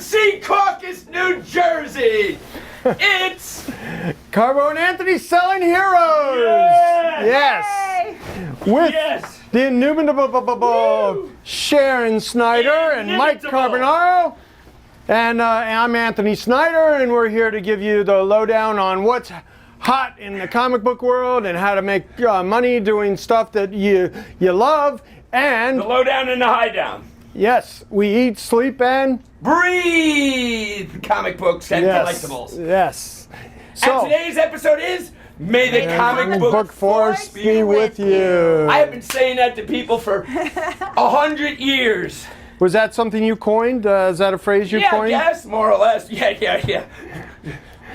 Secaucus, New Jersey. It's Carbo and Anthony selling heroes. Yes. With Yes. the inimitable Sharon Snyder and Mike Inimitable. Carbonaro. And I'm Anthony Snyder, and we're here to give you the lowdown on what's hot in the comic book world and how to make money doing stuff that you love. And the lowdown and the high down. yes, we eat, sleep, and Breathe comic books and collectibles. Yes. And today's episode is May the Comic Book Force be with you. I have been saying that to people for 100 years. Was that something you coined? Is that a phrase you coined? Yes, more or less. Yeah.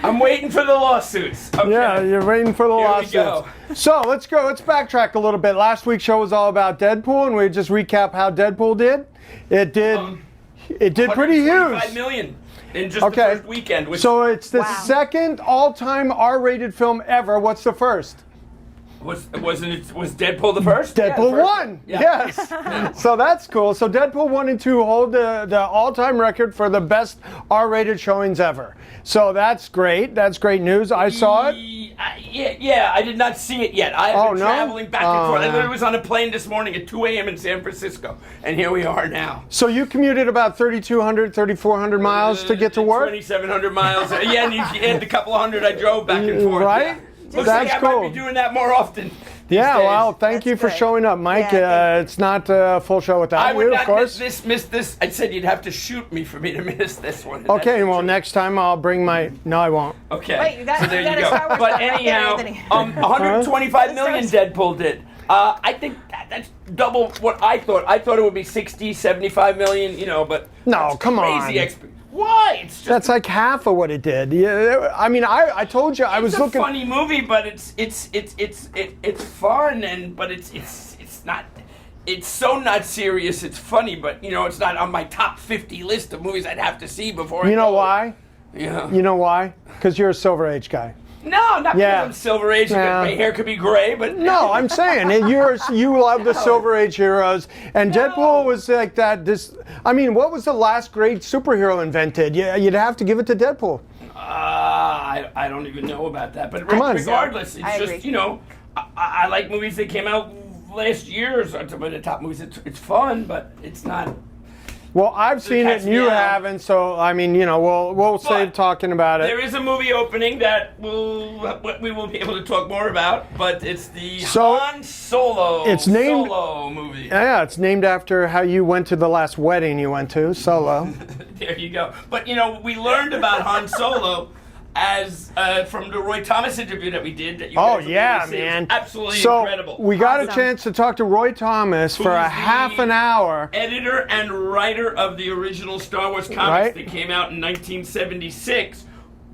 I'm waiting for the lawsuits. Okay. Yeah, you're waiting for the lawsuits. Here we go. So let's go. Let's backtrack a little bit. Last week's show was all about Deadpool, and we just recap how Deadpool did. It did pretty huge. 125 million in just the first weekend. Which So it's the second all-time R-rated film ever. What's the first? was Deadpool the first? Deadpool 1. Yeah. Yes. So that's cool. So Deadpool 1 and 2 hold the all-time record for the best R-rated showings ever. So that's great. That's great news. I saw it. Yeah, I did not see it yet. I have been traveling back and forth. I no. literally was on a plane this morning at 2 a.m. in San Francisco, and here we are now. So you commuted about 3,200, 3,400 miles to get to work? 2,700 miles. Yeah, and you add the couple of hundred I drove back and forth. Right? Yeah. Looks That's like I cool. might be doing that more often. Yeah, days. well, thank you for showing up, Mike. It's not a full show without I you, would of not course. miss this. I said you'd have to shoot me for me to miss this one. and Okay, that's well, true. next time I'll bring my... No, I won't. Okay. Wait, you got so there you go. Star Wars But stuff right anyhow, there, Anthony. 125 million Deadpool did. I think that's double what I thought. I thought it would be 60, 75 million, but No, that's come on. crazy Why? It's just That's like half of what it did. Yeah, I mean, I told you I was looking... It's a funny movie, but it's fun but it's not. It's so not serious. It's funny, but it's not on my top 50 list of movies I'd have to see before. You know why? Yeah. You know why? Because you're a Silver Age guy. No, not because I'm Silver Age. Yeah. My hair could be gray, but No, I'm saying you love the Silver Age heroes, and Deadpool was like that. What was the last great superhero invented? Yeah, you'd have to give it to Deadpool. I don't even know about that. But Come on. regardless, I it's agree. just I like movies that came out last year. Or something, but the top movies. It's fun, but it's not. Well, I've seen it catch and me you out. haven't, so we'll save talking about it. There is a movie opening that we will be able to talk more about, but it's the Han Solo Solo movie. Yeah, it's named after how you went to the last wedding you went to, Solo. There you go. But we learned about Han Solo as from the Roy Thomas interview that we did. That you guys will be able to see. It was absolutely incredible. We got a Awesome. chance to talk to Roy Thomas for a Who's half the an hour. Editor and writer of the original Star Wars comics Right. that came out in 1976,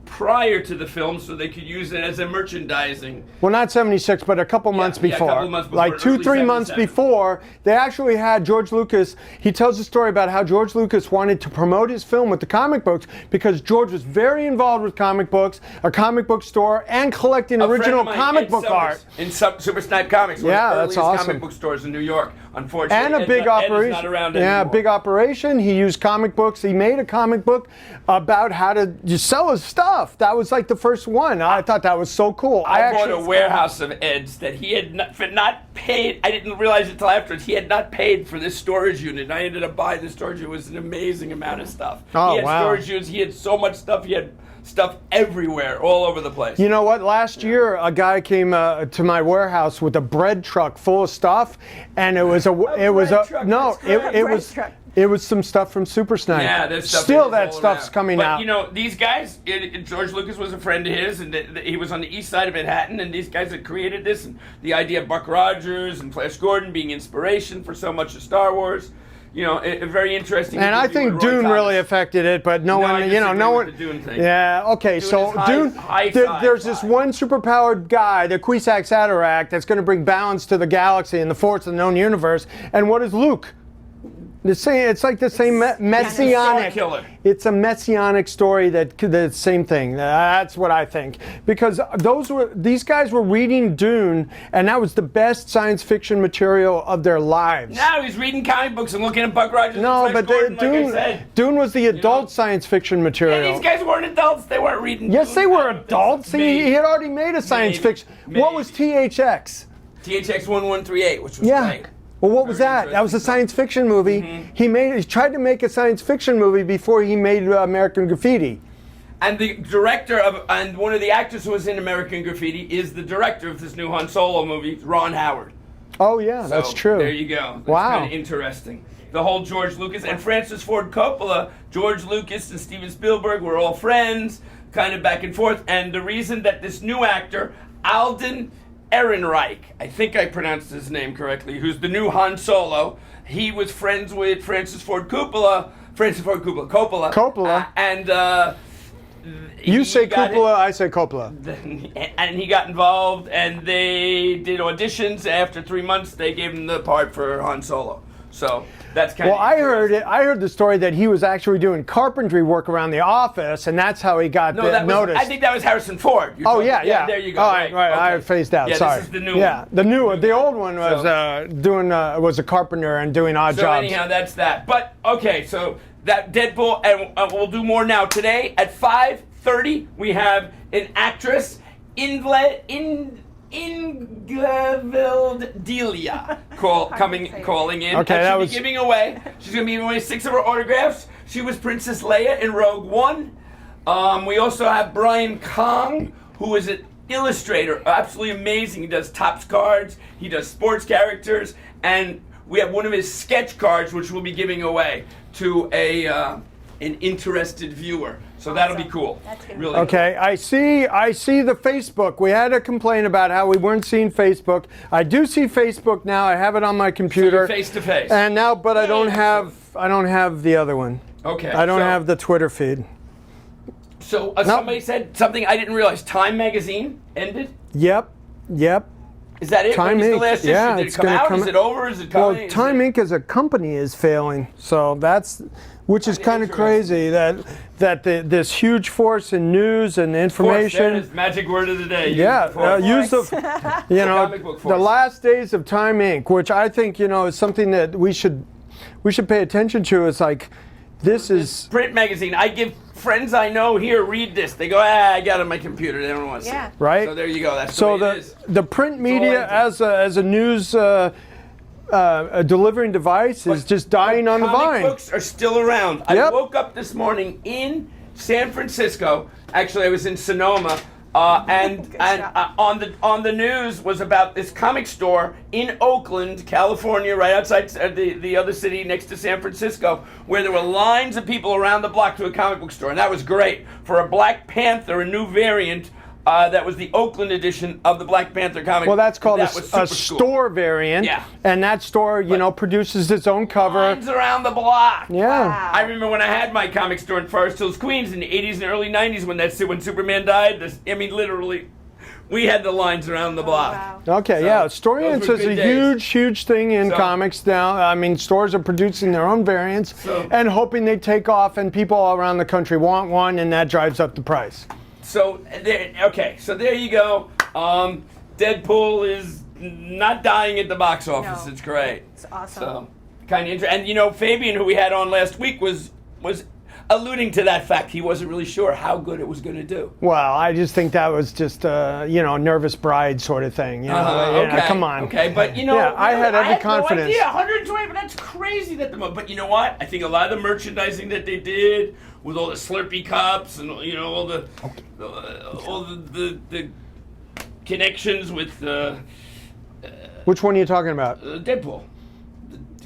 prior to the film, so they could use it as a merchandising. Well, not 76, but a couple months yeah, a before. couple months before, Like early 2-3 months 77. before, they actually had George Lucas. He tells a story about how George Lucas wanted to promote his film with the comic books because George was very involved with comic books, a comic book store, and collecting A friend original of mine, comic Ed book Summers, art. in Super Snipe Comics. One Yeah, of the that's earliest awesome. comic book stores in New York. Unfortunately, And a big Ed operation. is not around Yeah, anymore. big operation. He used comic books. He made a comic book about how to just sell his stuff. That was like the first one. I thought that was so cool. I bought a warehouse of Ed's that he had not paid. I didn't realize it until afterwards. He had not paid for this storage unit. And I ended up buying the storage unit. It was an amazing amount of stuff. Oh, he had wow. storage units. He had so much stuff. He had stuff everywhere, all over the place. You know what? Last year, a guy came to my warehouse with a bread truck full of stuff, and it was it was some stuff from Super Snipe. Yeah, there's stuff. Still, all that stuff's around. coming but, out. These guys. George Lucas was a friend of his, and he was on the east side of Manhattan. And these guys had created this, and the idea of Buck Rogers and Flash Gordon being inspiration for so much of Star Wars. A very interesting. And I think Dune really affected it, but no one. The Dune thing. Yeah. Okay. Dune So is high- Dune. high There's this sci-fi. one superpowered guy, the Kwisatz Haderach, that's going to bring balance to the galaxy and the force of the known universe. And what is Luke? The same. It's like the same messianic. Killer. It's a messianic story that the same thing. That's what I think. Because these guys were reading Dune, and that was the best science fiction material of their lives. Now he's reading comic books and looking at Buck Rogers. No, and Flash but Gordon, like I said. Dune was the adult science fiction material. Yeah, these guys weren't adults. They weren't reading. Yes, Dune. they were adults. He had already made a science fiction. What was THX? THX 1138, which was great. Well, what was that? That was a science fiction movie. He tried to make a science fiction movie before he made American Graffiti. And the director and one of the actors who was in American Graffiti is the director of this new Han Solo movie, Ron Howard. Oh yeah, that's true. There you go. That's wow. Kind of interesting. The whole George Lucas and Francis Ford Coppola, George Lucas and Steven Spielberg were all friends, kind of back and forth. And the reason that this new actor, Alden Ehrenreich, I think I pronounced his name correctly, who's the new Han Solo. He was friends with Francis Ford Coppola. Coppola. And you say Coppola, I say Coppola. And he got involved, and they did auditions. After 3 months, they gave him the part for Han Solo. So that's kind of. Well, I heard the story that he was actually doing carpentry work around the office, and that's how he got noticed. I think that was Harrison Ford. Yeah. There you go. All right. Okay. I phased out. Yeah, Sorry. This is the new one. The old one was was a carpenter and doing odd jobs. So anyhow, that's that. But okay, so that Deadpool, and we'll do more now. Today at 5:30, we have an actress, Ingvild Delia calling in. Okay, and she's giving away 6 of her autographs. She was Princess Leia in Rogue One. We also have Brian Kong, who is an illustrator, absolutely amazing. He does Topps cards, he does sports characters, and we have one of his sketch cards, which we'll be giving away to an interested viewer. So that'll be cool. That's good. Really okay, cool. I see the Facebook. We had a complaint about how we weren't seeing Facebook. I do see Facebook now. I have it on my computer. So face to face. And now, but I don't have the other one. Okay. I don't have the Twitter feed. So somebody said something I didn't realize. Time magazine ended? Yep. Is that it? Time When is the Inc. last issue? Yeah, Did it come out? Is it over? Is it coming? Well, Time Inc. as a company is failing, so which is kind of crazy that this huge force in news and information. That is magic word of the day. Use the last days of Time Inc., which I think is something that we should pay attention to. It's like this is print magazine. I give friends I know here read this. They go, I got it on my computer. They don't want to see it. Right. So there you go. That's the way it is. The print media as a news a delivering device is just dying on the vine. Comic books are still around. I woke up this morning in San Francisco. Actually, I was in Sonoma. And on the news was about this comic store in Oakland, California, right outside the other city next to San Francisco, where there were lines of people around the block to a comic book store, and that was great for a Black Panther, a new variant. That was the Oakland edition of the Black Panther comic. Well, that's called a store variant. Yeah. And that store, produces its own cover. Lines around the block. Yeah. Wow. I remember when I had my comic store in Forest Hills, Queens, in the 80s and early 90s when Superman died. Literally, we had the lines around the block. Wow. Okay, Storians is a huge thing in comics now. I mean, stores are producing their own variants and hoping they take off, and people all around the country want one, and that drives up the price. So there you go. Deadpool is not dying at the box office. No. It's great. It's awesome. So kind of interesting. And Fabian, who we had on last week, was alluding to that fact. He wasn't really sure how good it was going to do. Well, I just think that was just nervous bride sort of thing. Okay. Come on. Okay, but I had every confidence. No idea, 120, but that's crazy that But you know what? I think a lot of the merchandising that they did with all the Slurpee cups and all the connections with Which one are you talking about? Deadpool.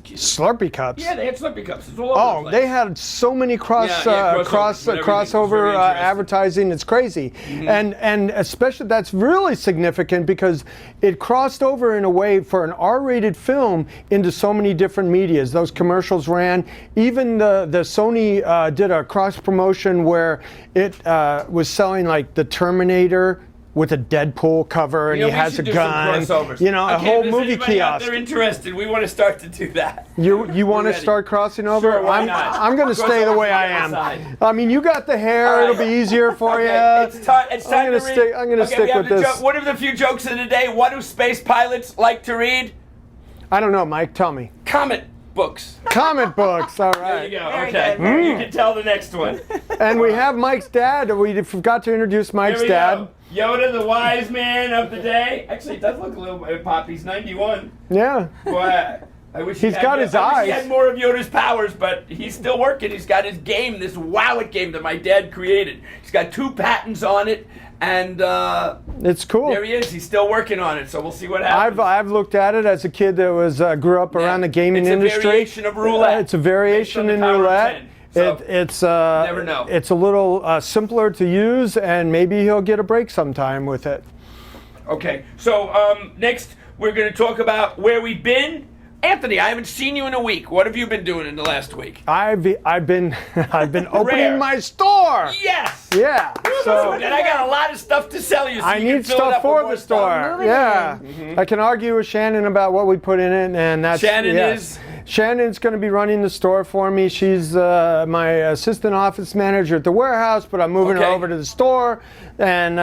Slurpee cups. Yeah, they had Slurpee cups. It's all over the place. They had so many crossover advertising. It's crazy, and especially that's really significant because it crossed over in a way for an R-rated film into so many different medias. Those commercials ran. Even the Sony did a cross promotion where it was selling like the Terminator with a Deadpool cover, and he has a gun. You know, a whole movie kiosk. If they're interested, we want to start to do that. You want to start crossing over? Sure, why not? I'm going to stay the way I am. I mean, you got the hair; it'll be easier for you. It's time to read. I'm going to stick with this. What are the few jokes of the day? What do space pilots like to read? I don't know, Mike. Tell me. Comic books. Comic books. All right. There you go. Very Okay. good. You can tell the next one. And we have Mike's dad. We forgot to introduce Mike's Here we dad. go. Yoda, the wise man of the day. Actually, it does look a little bit pop. He's 91. Yeah. Boy, I wish He's got his I wish eyes. he had more of Yoda's powers, but he's still working. He's got his game, this Wow-It game that my dad created. He's got 2 patents on it, and It's cool. there he is. He's still working on it, so we'll see what happens. I've looked at it as a kid that was grew up around the gaming industry. It's a variation of roulette. It's a variation based on in the power of roulette. 10. So, It's never know. It's a little simpler to use, and maybe he'll get a break sometime with it. Okay, so next we're going to talk about where we've been. Anthony, I haven't seen you in a week. What have you been doing in the last week? I've been opening Rare. my store. Yes. Yeah. So And I got a lot of stuff to sell you. So I you can need fill it stuff up with for more the stuff. store. Moving Yeah. Mm-hmm. I can argue with Shannon about what we put in it, and that's Shannon's going to be running the store for me. She's my assistant office manager at the warehouse, but I'm moving her over to the store, and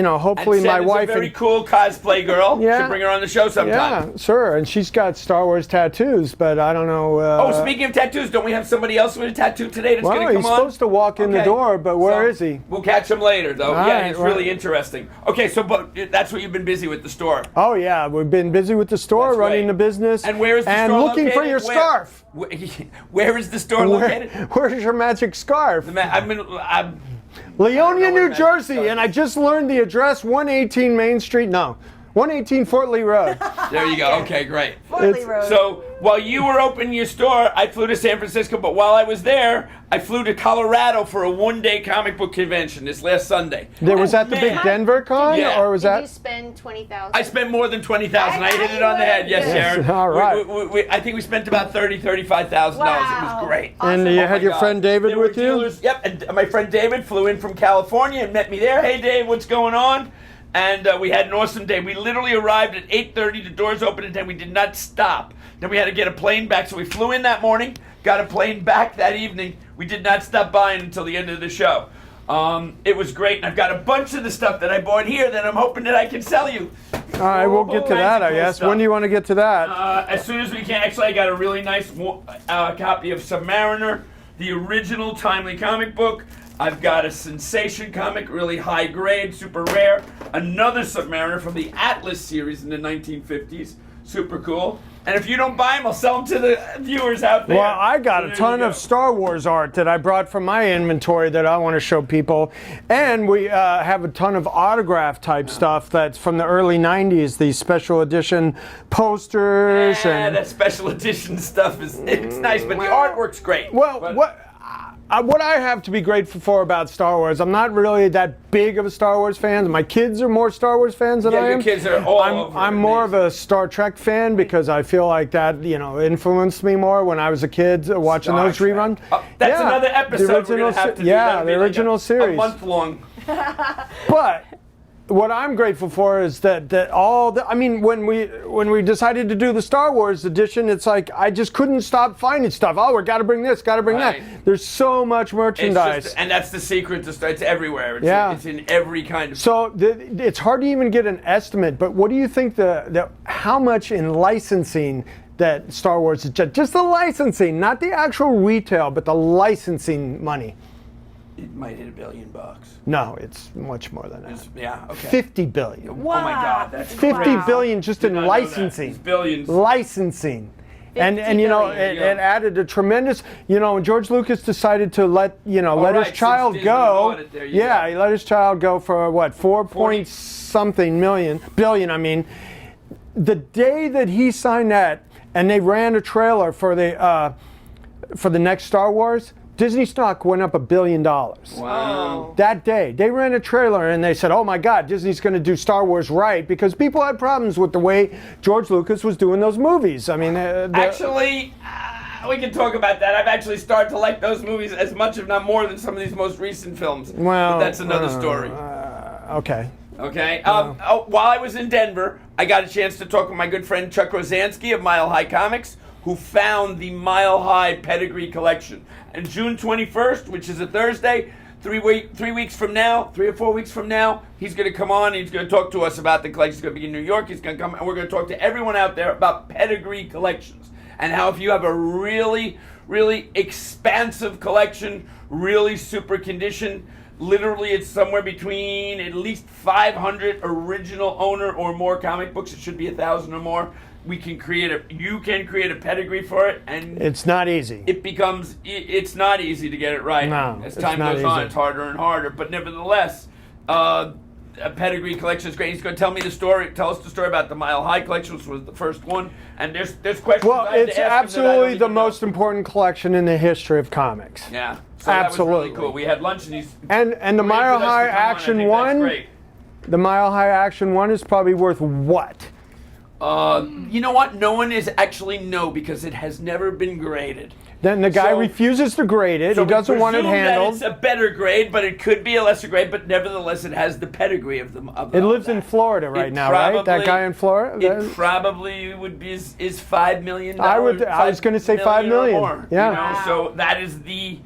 hopefully and my Shannon's wife. a very cool cosplay girl. Yeah. Should bring her on the show sometime. Yeah, sure. And she's got Star Wars tattoos, but I don't know. Speaking of tattoos, don't we have somebody else with a tattoo today that's going to come he's on? supposed to walk in the door, but where is he? We'll catch him later, though. All Yeah, right, it's really interesting. Okay, so but that's what you've been busy with the store. Oh yeah, we've been busy with the store, That's running right. the business, And where is the and store looking for located? your scarf. Where is the store located? Where's your magic scarf? I'm Leonia, where New magic Jersey, scarf and I just learned the address: 118 Main Street. No, 118 Fort Lee Road. There you go. Okay, great. Fortley Road. So while you were opening your store, I flew to San Francisco, but while I was there, I flew to Colorado for a one-day comic book convention this last Sunday. Was that the big Man. Denver con, Yeah. or was Did that? you spend 20,000? I spent more than 20,000. I hit it on the head. Yes, Yes. Sharon. All right. I think we spent about $35,000. It Wow. was great. And you Oh had my your God. friend David There were with you? dealers- Yep, and my friend David flew in from California and met me there. Hey, Dave, what's going on? And we had an awesome day. We literally arrived at 8:30. The doors opened at 10. We did not stop. Then we had to get a plane back. So we flew in that morning, got a plane back that evening. We did not stop by until the end of the show. It was great. And I've got a bunch of the stuff that I bought here that I'm hoping that I can sell you. All right, we'll get to that, I guess. When do you want to get to that? As soon as we can. Actually, I got a really nice copy of Submariner, the original Timely comic book. I've got a Sensation comic, really high grade, super rare. Another Submariner from the Atlas series in the 1950s, super cool. And if you don't buy them, I'll sell them to the viewers out there. Well, I got So a there ton you of go. Star Wars art that I brought from my inventory that I want to show people. And we have a ton of autograph type stuff that's from the early 90s, these special edition posters. Yeah, and that special edition stuff it's nice, but the artwork's great. Well, But- what I have to be grateful for about Star Wars, I'm not really that big of a Star Wars fan. My kids are more Star Wars fans than Yeah, I your am. kids are all over I'm it, more man. of a Star Trek fan because I feel like that, influenced me more when I was a kid watching Star those Trek. reruns. Oh, that's Yeah, another episode the we're original going to have to do. yeah, That'll the be like original a series. month long. But what I'm grateful for is that when we decided to do the Star Wars edition, it's like I just couldn't stop finding stuff. Oh, we got to bring this, got to bring Right. that. There's so much merchandise. And that's the secret to start. It's everywhere. Yeah. It's in every kind of. So it's hard to even get an estimate. But what do you think how much in licensing that Star Wars is just the licensing, not the actual retail, but the licensing money? It might hit $1 billion. No, it's much more than that. Yeah. Okay. 50 billion. Oh my God, that's 50 crazy. billion just Did in not know that. licensing. It's billions. Licensing. And 50 it billion. added a tremendous, when George Lucas decided to let his right, child since Disney go. bought it, there you go. He let his child go for what, 4 point something billion, I mean. The day that he signed that and they ran a trailer for the next Star Wars, Disney stock went up $1 billion. Wow. That day, they ran a trailer and they said, oh my God, Disney's going to do Star Wars right, because people had problems with the way George Lucas was doing those movies. I mean, Actually, we can talk about that. I've actually started to like those movies as much, if not more, than some of these most recent films. well, But that's another story. Okay. Okay. While I was in Denver, I got a chance to talk with my good friend Chuck Rosansky of Mile High Comics, who found the Mile High Pedigree collection. And June 21st, which is a Thursday, 3 weeks from now, 3 or 4 weeks from now, he's going to come on and he's going to talk to us about the collection. He's going to be in New York. He's going to come and we're going to talk to everyone out there about pedigree collections and how if you have a really, really expansive collection, really super condition, literally it's somewhere between at least 500 original owner or more comic books. It should be 1,000 or more. You can create a pedigree for it, and it's not easy. It's not easy to get it right. No, as time goes on, it's harder and harder. But nevertheless, a pedigree collection is great. He's going to tell us the story about the Mile High collection, which was the first one. And there's questions. Well, it's absolutely the most important collection in the history of comics. Yeah, so absolutely. That was really cool. We had lunch and he's and the Mile High Action 1. The Mile High Action 1 is probably worth what? You know what? No one is actually because it has never been graded. Then the guy refuses to grade it. He doesn't want it handled. It's a better grade, but it could be a lesser grade. But nevertheless, it has the pedigree of them. It lives in Florida right now, right? That guy in Florida. It probably would be is $5 million. I was going to say $5 million. More, yeah. Wow. So that is the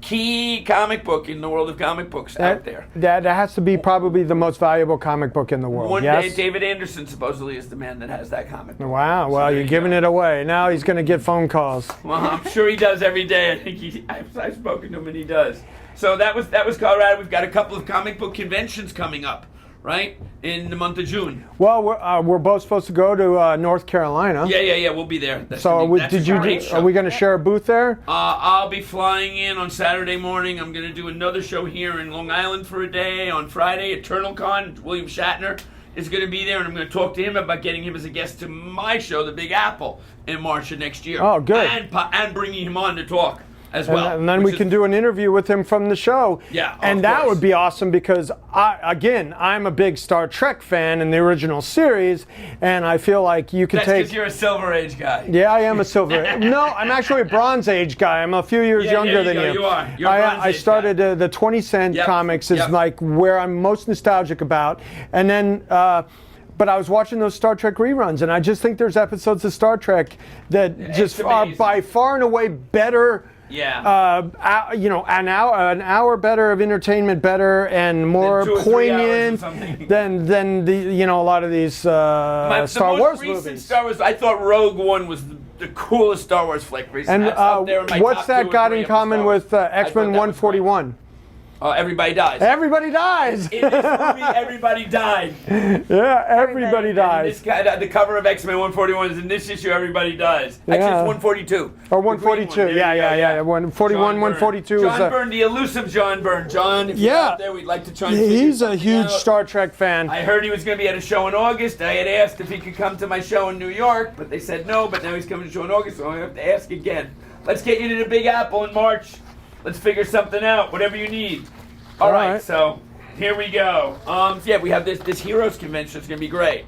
key comic book in the world of comic books out there. That has to be probably the most valuable comic book in the world. One day, David Anderson supposedly is the man that has that comic book. Wow. Well, you're giving it away. Now he's going to get phone calls. Well, I'm sure he does every day. I think I've spoken to him and he does. So that was Colorado. We've got a couple of comic book conventions coming up, right, in the month of June. Well, we're both supposed to go to North Carolina. Yeah. We'll be there. Are we going to share a booth there? I'll be flying in on Saturday morning. I'm going to do another show here in Long Island for a day. On Friday, Eternal Con, William Shatner is going to be there, and I'm going to talk to him about getting him as a guest to my show, The Big Apple, in March of next year. Oh, good. And bringing him on to talk as well. And then we can do an interview with him from the show. Yeah, and that would be awesome because, I'm a big Star Trek fan in the original series, and I feel like you could That's because you're a Silver Age guy. Yeah, I am a Silver Age. No, I'm actually a Bronze Age guy. I'm a few years younger than you. You are. You're a Bronze I Age started guy. The 20 cent comics is like where I'm most nostalgic about. And then... but I was watching those Star Trek reruns, and I just think there's episodes of Star Trek that just are by far and away better. Yeah. An hour better of entertainment, better and more poignant than a lot of these Star Wars movies. Star Wars, I thought Rogue One was the coolest Star Wars flick recently. And what's that got in common with X-Men 141? Everybody dies. Everybody dies. In this movie, everybody died. Yeah, everybody dies. The cover of X-Men 141 is in this issue. Everybody dies. Actually, it's 142. Or 142. Yeah. 141, 142 John Byrne, the elusive John Byrne. John, if you're out there, we'd like to try and he's a huge Star Trek fan. I heard he was going to be at a show in August. I had asked if he could come to my show in New York, but they said no. But now he's coming to the show in August, so I have to ask again. Let's get you to the Big Apple in March. Let's figure something out, whatever you need. All right, so here we go. We have this Heroes Convention. It's going to be great.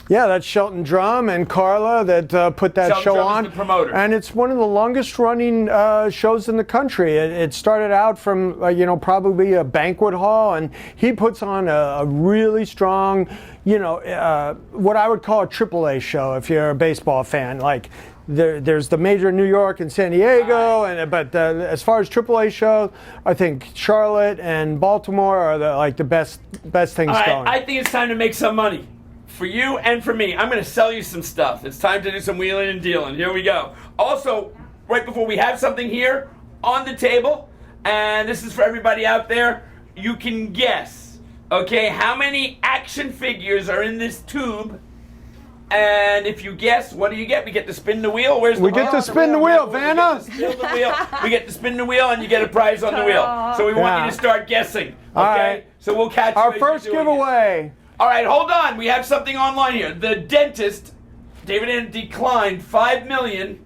Yeah, that's Shelton Drum and Carla that put that show on. Is the promoter. And it's one of the longest running shows in the country. It started out from, probably a banquet hall, and he puts on a really strong, what I would call a AAA show if you're a baseball fan. Like, there's the major New York and San Diego, but as far as AAA shows, I think Charlotte and Baltimore are the best things going. I think it's time to make some money for you and for me. I'm going to sell you some stuff. It's time to do some wheeling and dealing. Here we go. Also, right before we have something here on the table, and this is for everybody out there, you can guess, okay, how many action figures are in this tube. And if you guess, what do you get? We get to spin the wheel. Where's the wheel? We get to spin the wheel, Vanna. We get to spin the wheel, and you get a prize on the wheel. So we want you to start guessing. Okay? All right. So we'll catch you. Our first giveaway. All right, hold on. We have something online here. The dentist, David N. declined $5 million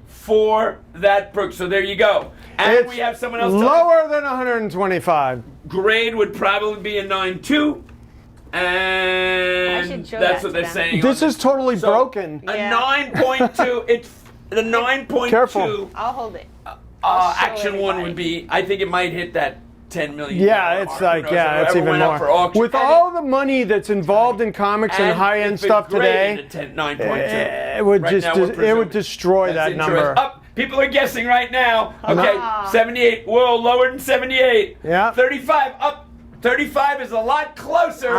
for that book. So there you go. And we have someone else. Lower than 125. Grade would probably be a 9.2. And that's what they're saying. This is totally broken. A 9.2. It's the 9.2. Careful. I'll hold it. Action 1 would be. I think it might hit that 10 million. Yeah, it's like, yeah, it's even more. With all the money that's involved in comics and high-end stuff today, it would destroy that number. Up. People are guessing right now. Okay, 78. Whoa, lower than 78. Yeah. 35 up. 35 is a lot closer.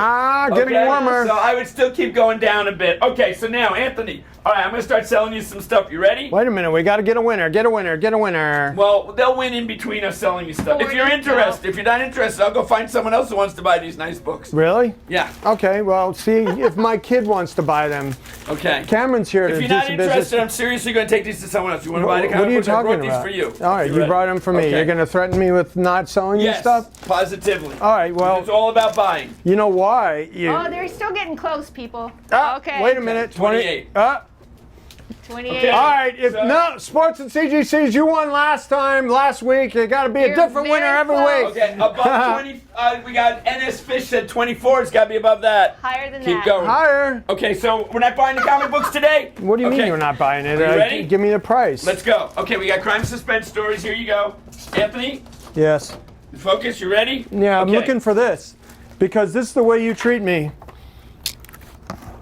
Getting warmer. So I would still keep going down a bit. Okay, so now, Anthony. All right, I'm going to start selling you some stuff. You ready? Wait a minute. We got to get a winner. Get a winner. Get a winner. Well, they'll win in between us selling you stuff. If you're interested. If you're not interested, I'll go find someone else who wants to buy these nice books. Really? Yeah. Okay, well, see if my kid wants to buy them. Okay. Cameron's here to do some business. If you're not interested, I'm seriously going to take these to someone else. You want to buy the comic books? What are you talking I about? brought these for you. All right, you brought them for me. Okay. You're going to threaten me with not selling you stuff? Yes, positively. All right, well. It's all about buying. You know why? Oh, they're still getting close, people. Okay. Wait a minute. 28. 28. Okay. All right, Sports and CGCs, you won last week. You got to be a different winner every week. Okay, above 20, we got NS Fish said 24. It's got to be above that. Higher than that. Keep going. Higher. Okay, so we're not buying the comic books today? What do you mean you're not buying it? Are you ready? Give me the price. Let's go. Okay, we got crime suspense stories. Here you go. Anthony, Yes. focus. You ready? Yeah, I'm Okay. looking for this because this is the way you treat me.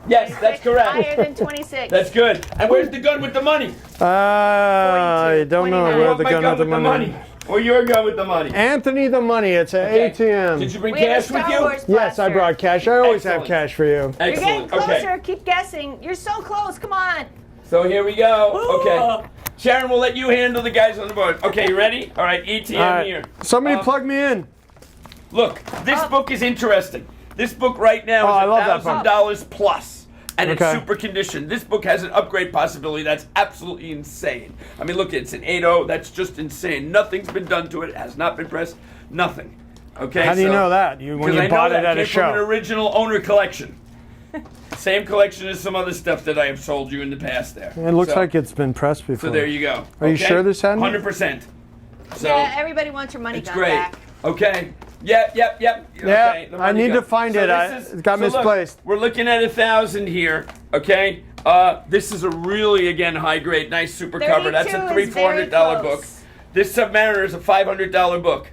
Yes, that's correct. Higher than 26. That's good. And where's the gun with the money? I don't know 29. where the gun with the money. Or your gun with the money. Anthony the money. It's an ATM. Did you bring We have a cash with Star you? Wars Yes, I blaster. brought cash. I always Excellent. have cash for you. You're getting Excellent. closer. Okay. Keep guessing. You're so close. Come on. So here we go. Okay. Sharon, we'll let you handle the guys on the board. Okay, you ready? All right, ATM All right. here. Somebody plug me in. Look, this book is interesting. This book right now I is love that book. $1,000 plus. And it's Okay. super conditioned. This book has an upgrade possibility that's absolutely insane. I mean, look, it's an 8.0. That's just insane. Nothing's been done to it. It has not been pressed. Nothing. Okay. How do you know that? When Because you I bought know it that at a came from an show. original owner collection. Same collection as some other stuff that I have sold you in the past there. It looks like it's been pressed before. So there you go. Are you sure this hadn't? 100%. So Yeah, everybody wants your money it's gun great. back. Okay. Yep. Yeah, Okay, the I money need gun. to find it. It got look, misplaced. we're looking at 1,000 here. Okay. This is a really, again, high grade, nice super cover. That's a 32 is very $300-$400 book. close. This Submariner is a $500 book.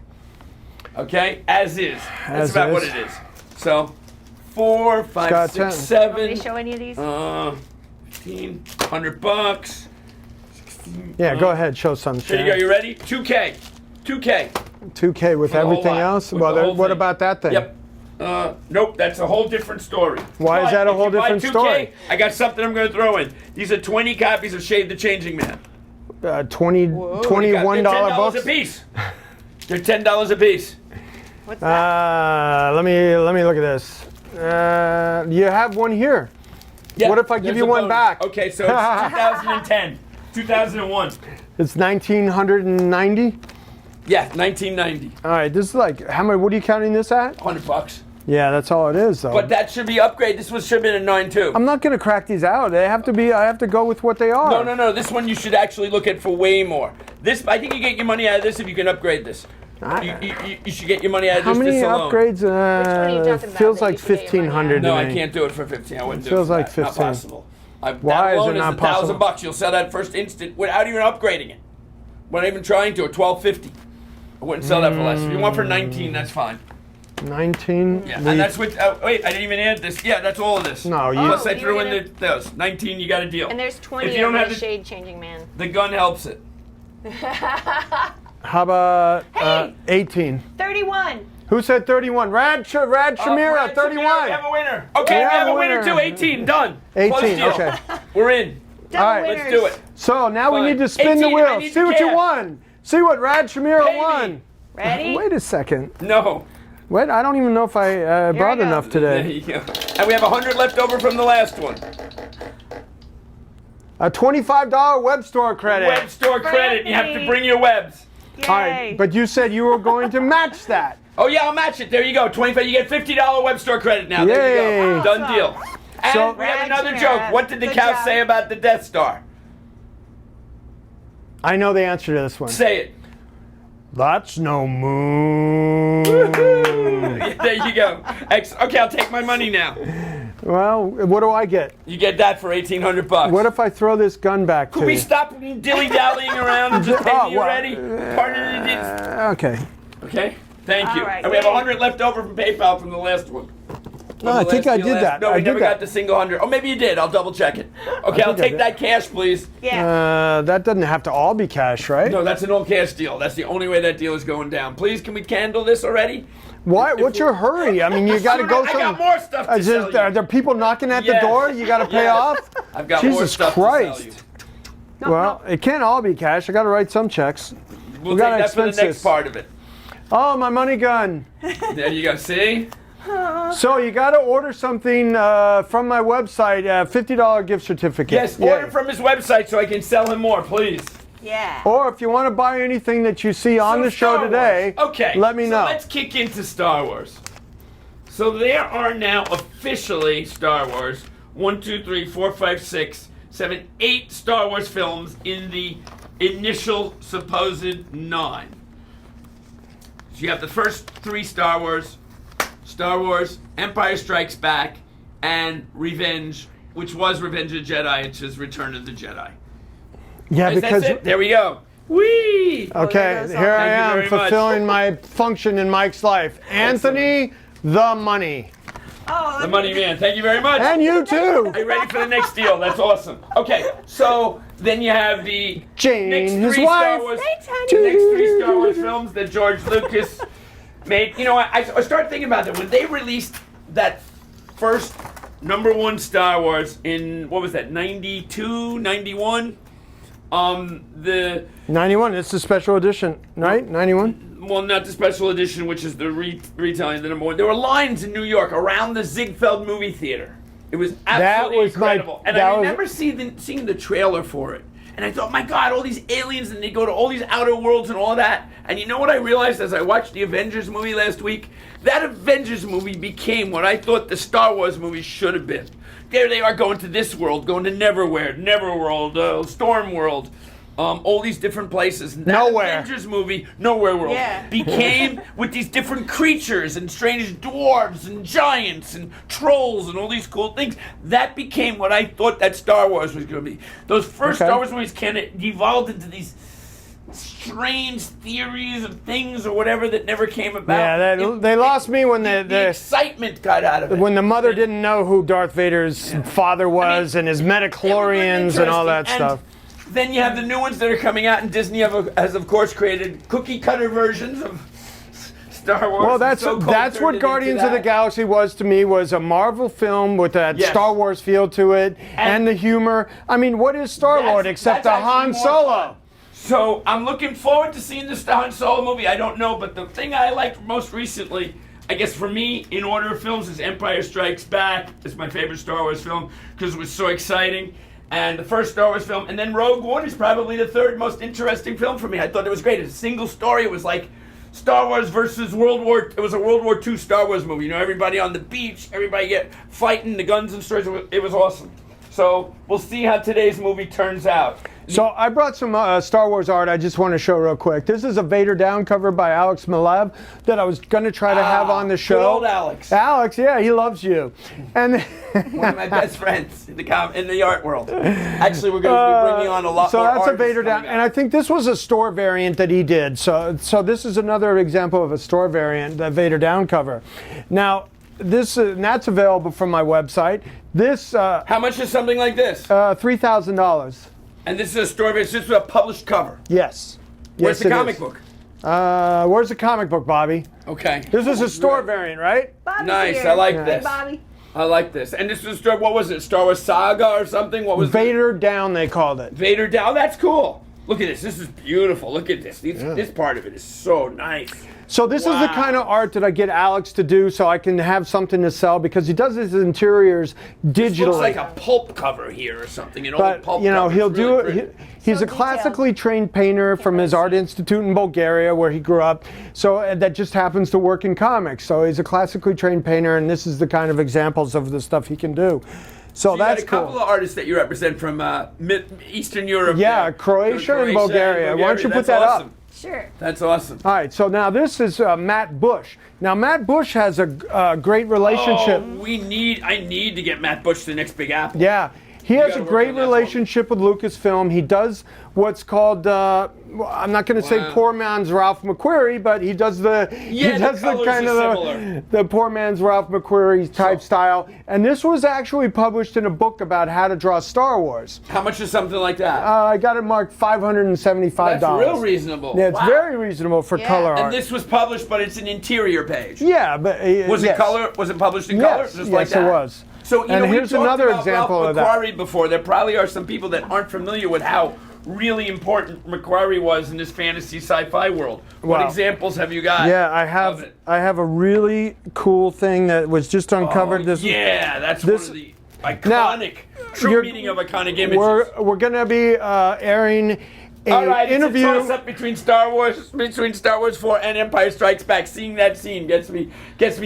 Okay, as is. That's As about is. what it is. So, 4, 5, Got 6, 10. Want me 7. to show any of these? 15, $100. Yeah, go ahead. Show some. There you go. You ready? 2K. 2K. 2K with For the whole everything lot. else? With Well, the whole what thing. about that thing? Yep. Nope, that's a whole different story. Why is But that a if whole you buy different 2K, story? I got something I'm going to throw in. These are 20 copies of Shade the Changing Man. $21 They're $10 books. a piece. They're $10 a piece. What's that? Let me look at this. You have one here. Yeah, What if I give there's you a one bonus. back? Okay, so it's 2010. 2001. It's 1990. Yeah, 1990. All right, this is like how much? What are you counting this at? $100. Yeah, that's all it is, though. But that should be upgrade. This one should have been a 9.2. I'm not gonna crack these out. They have to be. I have to go with what they are. No. This one you should actually look at for way more. This, I think you get your money out of this if you can upgrade this. You should get your money out of How many this alone. upgrades? one are you talking about Feels that like you should get your money 1,500 No, to I me. can't do it for 15. I wouldn't do it. feels for like that. 15. Not possible. Why that is alone it not possible? $1,000. You'll sell that first instant without even upgrading it. Without even trying to. $1,250. I wouldn't sell that for less. If you want for 19, that's fine. 19. Yeah, and that's with. Wait, I didn't even add this. Yeah, that's all of this. No, you. Plus I you're threw in gonna- those. 19, you got a deal. And there's 20 If you don't of have the the- Shade Changing Man. The gun helps it. How about Hey! 18? 31. Who said 31? Rad Shamira, Brad 31. Shamira, we have a winner. Okay, we have a winner too. 18, done. 18, Close deal. okay. We're in. Double All right, winners. Let's do it. So now we Fine. need to spin the 18, I wheel. need See the what you cash. won. See what Rad Shamira Pay me. won. Ready? Wait a second. No. Wait, I don't even know if I brought go. enough There today. you go. And we have 100 left over from the last one. A $25 web store credit. Web store credit. You have to Anthony. bring your webs. Yay. All right, but you said you were going to match that. Oh yeah, I'll match it. There you go. 25. You get $50 web store credit now. There you Yay. go. Done deal. And So- we have Rad another Shamira. joke. What did the Good cow job. say about the Death Star? I know the answer to this one. Say it. That's no moon. There you go. Okay, I'll take my money now. Well, what do I get? You get that for $1,800. What if I throw this gun back Could to we you? stop dilly-dallying around and just pay me well, already? Partner, Okay. okay. Thank you. All right, And we have yay. 100 left over from PayPal from the last one. No, I think I did that. No, I we did never that. got the single 100. Oh, maybe you did. I'll double check it. Okay, I'll think I take did. that cash, please. Yeah. That doesn't have to all be cash, right? No, that's an all cash deal. That's the only way that deal is going down. Please, can we candle this already? Why? What's your hurry? I mean, you got to go. I got more stuff to sell you. Are there people knocking at the Yes. door? You got to pay Yes. off. I've got more Jesus stuff Christ. to sell you. Well, it can't all be cash. I got to write some checks. We'll We take gotta that for the expense next this. part of it. Oh, my money gun. There you go. See? So you got to order something from my website, a $50 gift certificate. Yes, Yeah. order from his website so I can sell him more, please. Yeah. Or if you want to buy anything that you see on So the show Star today, Wars. Okay, let me know. So let's kick into Star Wars. So there are now officially Star Wars 1, 2, 3, 4, 5, 6, 7, 8 Star Wars films in the initial supposed 9. So you have the first 3 Star Wars, Empire Strikes Back, and Revenge, which was Revenge of the Jedi, it's just Return of the Jedi. Yeah, That's because it. There we go. Whee! okay, there goes here I Thank you am very much. fulfilling my function in Mike's life. Anthony, the money, Oh, The money man. Thank you very much. and you too. Are you ready for the next deal? That's awesome. Okay, so then you have the Jane, next his 3 Star wife. Wars, Thanks, honey. the next 3 Star Wars films that George Lucas made. You know, I started thinking about that when they released that first #1 Star Wars in what was that, 92, 91? The 91. It's the special edition, right? 91. well, not the special edition, which is the retelling, the #1. There were lines in New York around the Ziegfeld movie theater. It was absolutely was my- incredible. And that I was- remember seeing the trailer for it. And I thought, my God, all these aliens, and they go to all these outer worlds and all that. And you know what I realized as I watched the Avengers movie last week? That Avengers movie became what I thought the Star Wars movie should have been. There they are going to this world, going to Neverworld, Storm World. All these different places. And that Nowhere. Avengers movie, Nowhere World, Yeah. became with these different creatures and strange dwarves and giants and trolls and all these cool things. That became what I thought that Star Wars was going to be. Those first Okay. Star Wars movies kind of devolved into these strange theories of things or whatever that never came about. Yeah, they lost me when the excitement got out of it. when the mother didn't know who Darth Vader's father was, and his It was metachlorians and all that interesting. stuff. And then you have the new ones that are coming out, and Disney has of course created cookie cutter versions of Star Wars. Well, and that's so-called what turned it Guardians into of the that. Galaxy was to me. Was a Marvel film with that Yes. Star Wars feel to it and the humor. I mean, what is Star Lord except that's a Han actually more Solo? fun. So I'm looking forward to seeing this Han Solo movie. I don't know, but the thing I liked most recently, I guess for me, in order of films, is Empire Strikes Back. It's my favorite Star Wars film because it was so exciting. And the first Star Wars film, and then Rogue One is probably the third most interesting film for me. I thought it was great. It's a single story. It was like Star Wars versus World War. It was a World War II Star Wars movie. You know, everybody on the beach, everybody get fighting, the guns and stories. It was awesome. So we'll see how today's movie turns out. So I brought some Star Wars art I just want to show real quick. This is a Vader Down cover by Alex Malev that I was going to try to have on the show. Good old Alex. Alex, yeah, he loves you. And One of my best friends in the art world. Actually, we're going to be bringing on a lot so more that's a artists Vader Down, coming and up. I think this was a store variant that he did. So this is another example of a store variant, the Vader Down cover. Now, this and that's available from my website. This How much is something like this? $3,000. And this is a story. It's just a published cover. Yes. Where's Yes, the it comic is. book? Where's the comic book, Bobby? Okay. This is a store variant, right? Bobby's Nice, here. I like Hey, this. Bobby. I like this. And this was what was it? Star Wars Saga or something? What was it? Vader Down, they called it. Vader Down. That's cool. Look at this. This is beautiful. Look at this. This part of it is so nice. So this is the Wow. kind of art that I get Alex to do so I can have something to sell because he does his interiors digitally. Looks like a pulp cover here or something. An old But pulp you know, cover. he'll It's do really it. pretty. He's So a classically detailed. trained painter from his art institute in Bulgaria, where he grew up. So that just happens to work in comics. So he's a classically trained painter, and this is the kind of examples of the stuff he can do. So You got that's a couple cool. of artists that you represent from Eastern Europe. Yeah, there. Croatia and Bulgaria. Why don't you put That's that awesome. up? Sure. That's awesome. All right. So now this is Matt Bush. Now Matt Bush has a great relationship. Oh, I need to get Matt Bush the next Big Apple. Yeah. He has gotta a work great on that for me. relationship with Lucasfilm. He does what's called, I'm not going to say Wow. poor man's Ralph McQuarrie, but he does the Yeah, the colors kind are of similar. the poor man's Ralph McQuarrie type style. And this was actually published in a book about how to draw Star Wars. How much is something like that? I got it marked $575. That's real reasonable. Yeah, it's Wow. very reasonable for Yeah. color And art. this was published, but it's an interior page. Yeah, but Was yes. it color? Was it published in color? Yes, Just yes, like that? it was. So, you And know, we here's talked another about example Ralph of that. McQuarrie before. There probably are some people that aren't familiar with how really important McQuarrie was in this fantasy sci-fi world. What Wow. examples have you got? Yeah, I of have. it? I have a really cool thing that was just uncovered. Oh, yeah, that's this- one of the iconic, true you're- meaning of iconic images. We're gonna be airing a All right, interview. it's a toss-up between Star Wars 4 and Empire Strikes Back. Seeing that scene gets me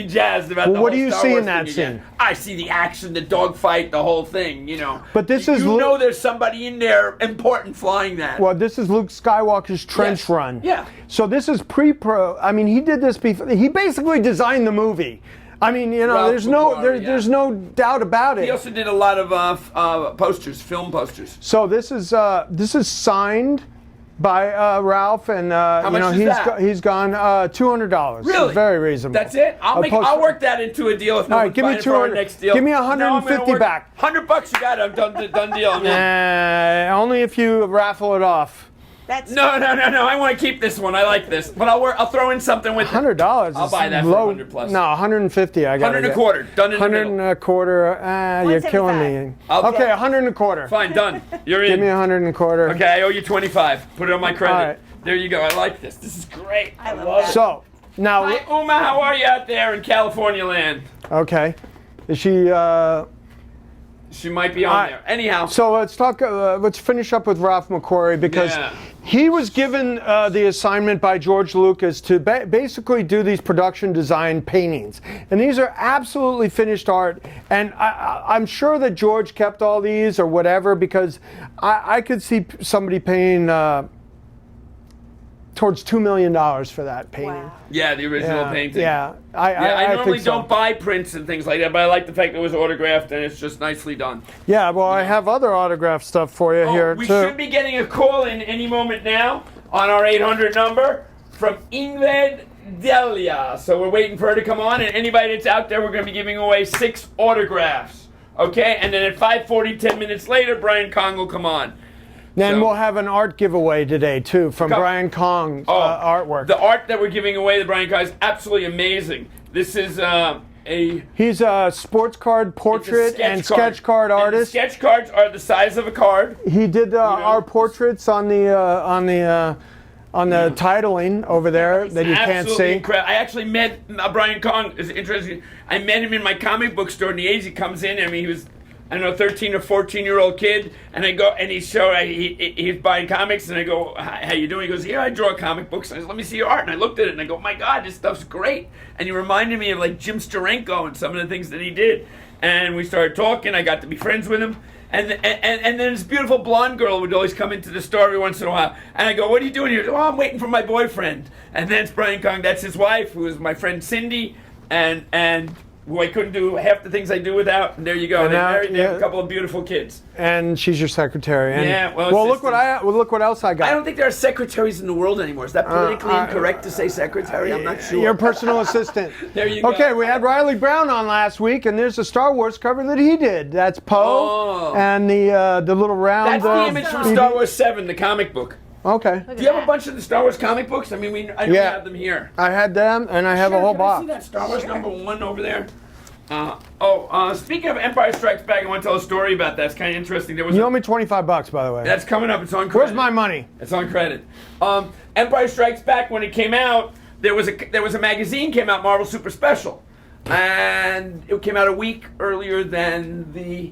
jazzed about Well, the what whole do you Star see Wars in that thing again. scene? I see the action, the dogfight, the whole thing. You know. But this you is know, there's somebody in there important flying that. Well, this is Luke Skywalker's trench Yes. run. Yeah. So this is pre-pro. I mean, he did this before. He basically designed the movie. I mean, you know, Ralph there's no McQuarrie, yeah. there's no doubt about He it. also did a lot of posters, film posters. So this is signed by Ralph, and much you know is he's that? he's gone $200. Really? Very reasonable. That's it. I'll work that into a deal if no All right, one's give me buying it for our 200 next deal. give me No, I'm gonna 150 work- back. $100 you got it. I'm done deal. I'm in. Only if you raffle it off. That's No. I want to keep this one. I like this, but I'll throw in something with it. $100. I'll buy that for 100 plus. No, 150. I got 100 and a quarter. Done in the 100 middle. and a quarter. You're killing me. 175. Okay. Okay, 100 and a quarter. Fine, done. You're in. Give me 100 and a quarter. Okay, I owe you 25. Put it on my credit. All right. There you go. I like this. This is great. I love love that. it. So now, Hi, Uma. How are you out there in California land? okay, is she? She might be on there. Anyhow. So let's talk. Let's finish up with Ralph McQuarrie because Yeah. he was given the assignment by George Lucas to basically do these production design paintings, and these are absolutely finished art. And I'm sure that George kept all these or whatever because I could see somebody paying towards $2 million for that painting. wow. Yeah, the original painting. Yeah, I normally think so. don't buy prints and things like that, but I like the fact that it was autographed and it's just nicely done. Yeah, well, I have other autograph stuff for you here We too. should be getting a call in any moment now on our 800 number from Ingrid Delia. So we're waiting for her to come on, and anybody that's out there, we're going to be giving away 6 autographs. Okay? And then at 5:40, 10 minutes later, Brian Kong will come on. Then So- we'll have an art giveaway today too from Come. Brian Kong artwork. The art that we're giving away, the Brian Kong, is absolutely amazing. This is He's a sports card portrait and sketch card And artist. the sketch cards are the size of a card. He did our portraits on the titling over there that you can't Absolutely see. incredible. I actually met Brian Kong. It's interesting. I met him in my comic book store, and the age he comes in. I mean, he was, I don't know, 13 or 14-year-old kid, and I go, and he's buying comics, and I go, how you doing? He goes, yeah, I draw comic books. And I said, let me see your art, and I looked at it, and I go, my God, this stuff's great. And he reminded me of like Jim Steranko and some of the things that he did. And we started talking. I got to be friends with him. And then this beautiful blonde girl would always come into the store every once in a while. And I go, what are you doing here? Oh, I'm waiting for my boyfriend. And then it's Brian Kong. That's his wife, who is my friend Cindy. And who I couldn't do half the things I do without. And there you go. And They now- married. They have yeah. a couple of beautiful kids. And she's your secretary. And, Yeah, well, look what else I got. I don't think there are secretaries in the world anymore. Is that politically incorrect to say secretary? I'm not sure. Your personal assistant. There you go. Okay, we had Riley Brown on last week, and there's a Star Wars cover that he did. That's Poe Oh. and the little round. That's the image from Star Wars 7, the comic book. Okay, Do you have a bunch of the Star Wars comic books? I mean, I don't Yeah. have them here. I had them, and I have a whole Can I see box. that Star Wars #1 over there? Speaking of Empire Strikes Back, I want to tell a story about that. It's kind of interesting. There was You owe me $25, by the way. that's coming up. It's on credit. Where's my money? It's on credit. Empire Strikes Back, when it came out, there was a magazine came out, Marvel Super Special, and it came out a week earlier than the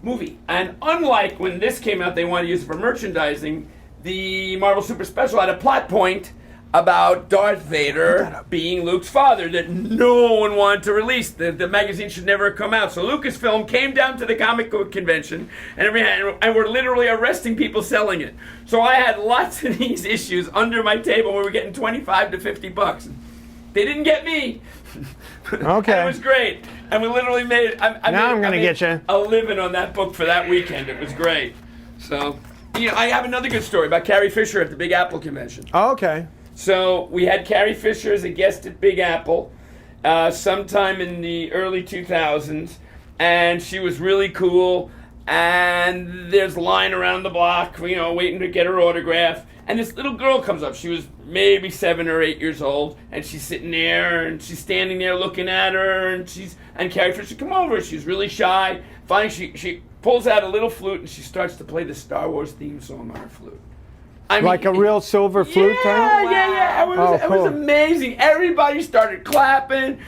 movie. And unlike when this came out, they wanted to use it for merchandising. The Marvel Super Special had a plot point about Darth Vader being Luke's father that no one wanted to release. The magazine should never have come out. So Lucasfilm came down to the comic book convention and were literally arresting people selling it. So I had lots of these issues under my table where we were getting $25 to $50. They didn't get me. Okay. And it was great. And we literally made. I made get you a living on that book for that weekend. It was great. So, I have another good story about Carrie Fisher at the Big Apple convention. Oh, okay. So we had Carrie Fisher as a guest at Big Apple sometime in the early 2000s, and she was really cool. And there's a line around the block, waiting to get her autograph. And this little girl comes up. She was maybe 7 or 8 years old, and she's sitting there, and she's standing there looking at her, and Carrie Fisher, come over. She's really shy. Finally, she pulls out a little flute, and she starts to play the Star Wars theme song on her flute. I mean, like a real silver flute type? Yeah. It was amazing. Everybody started clapping.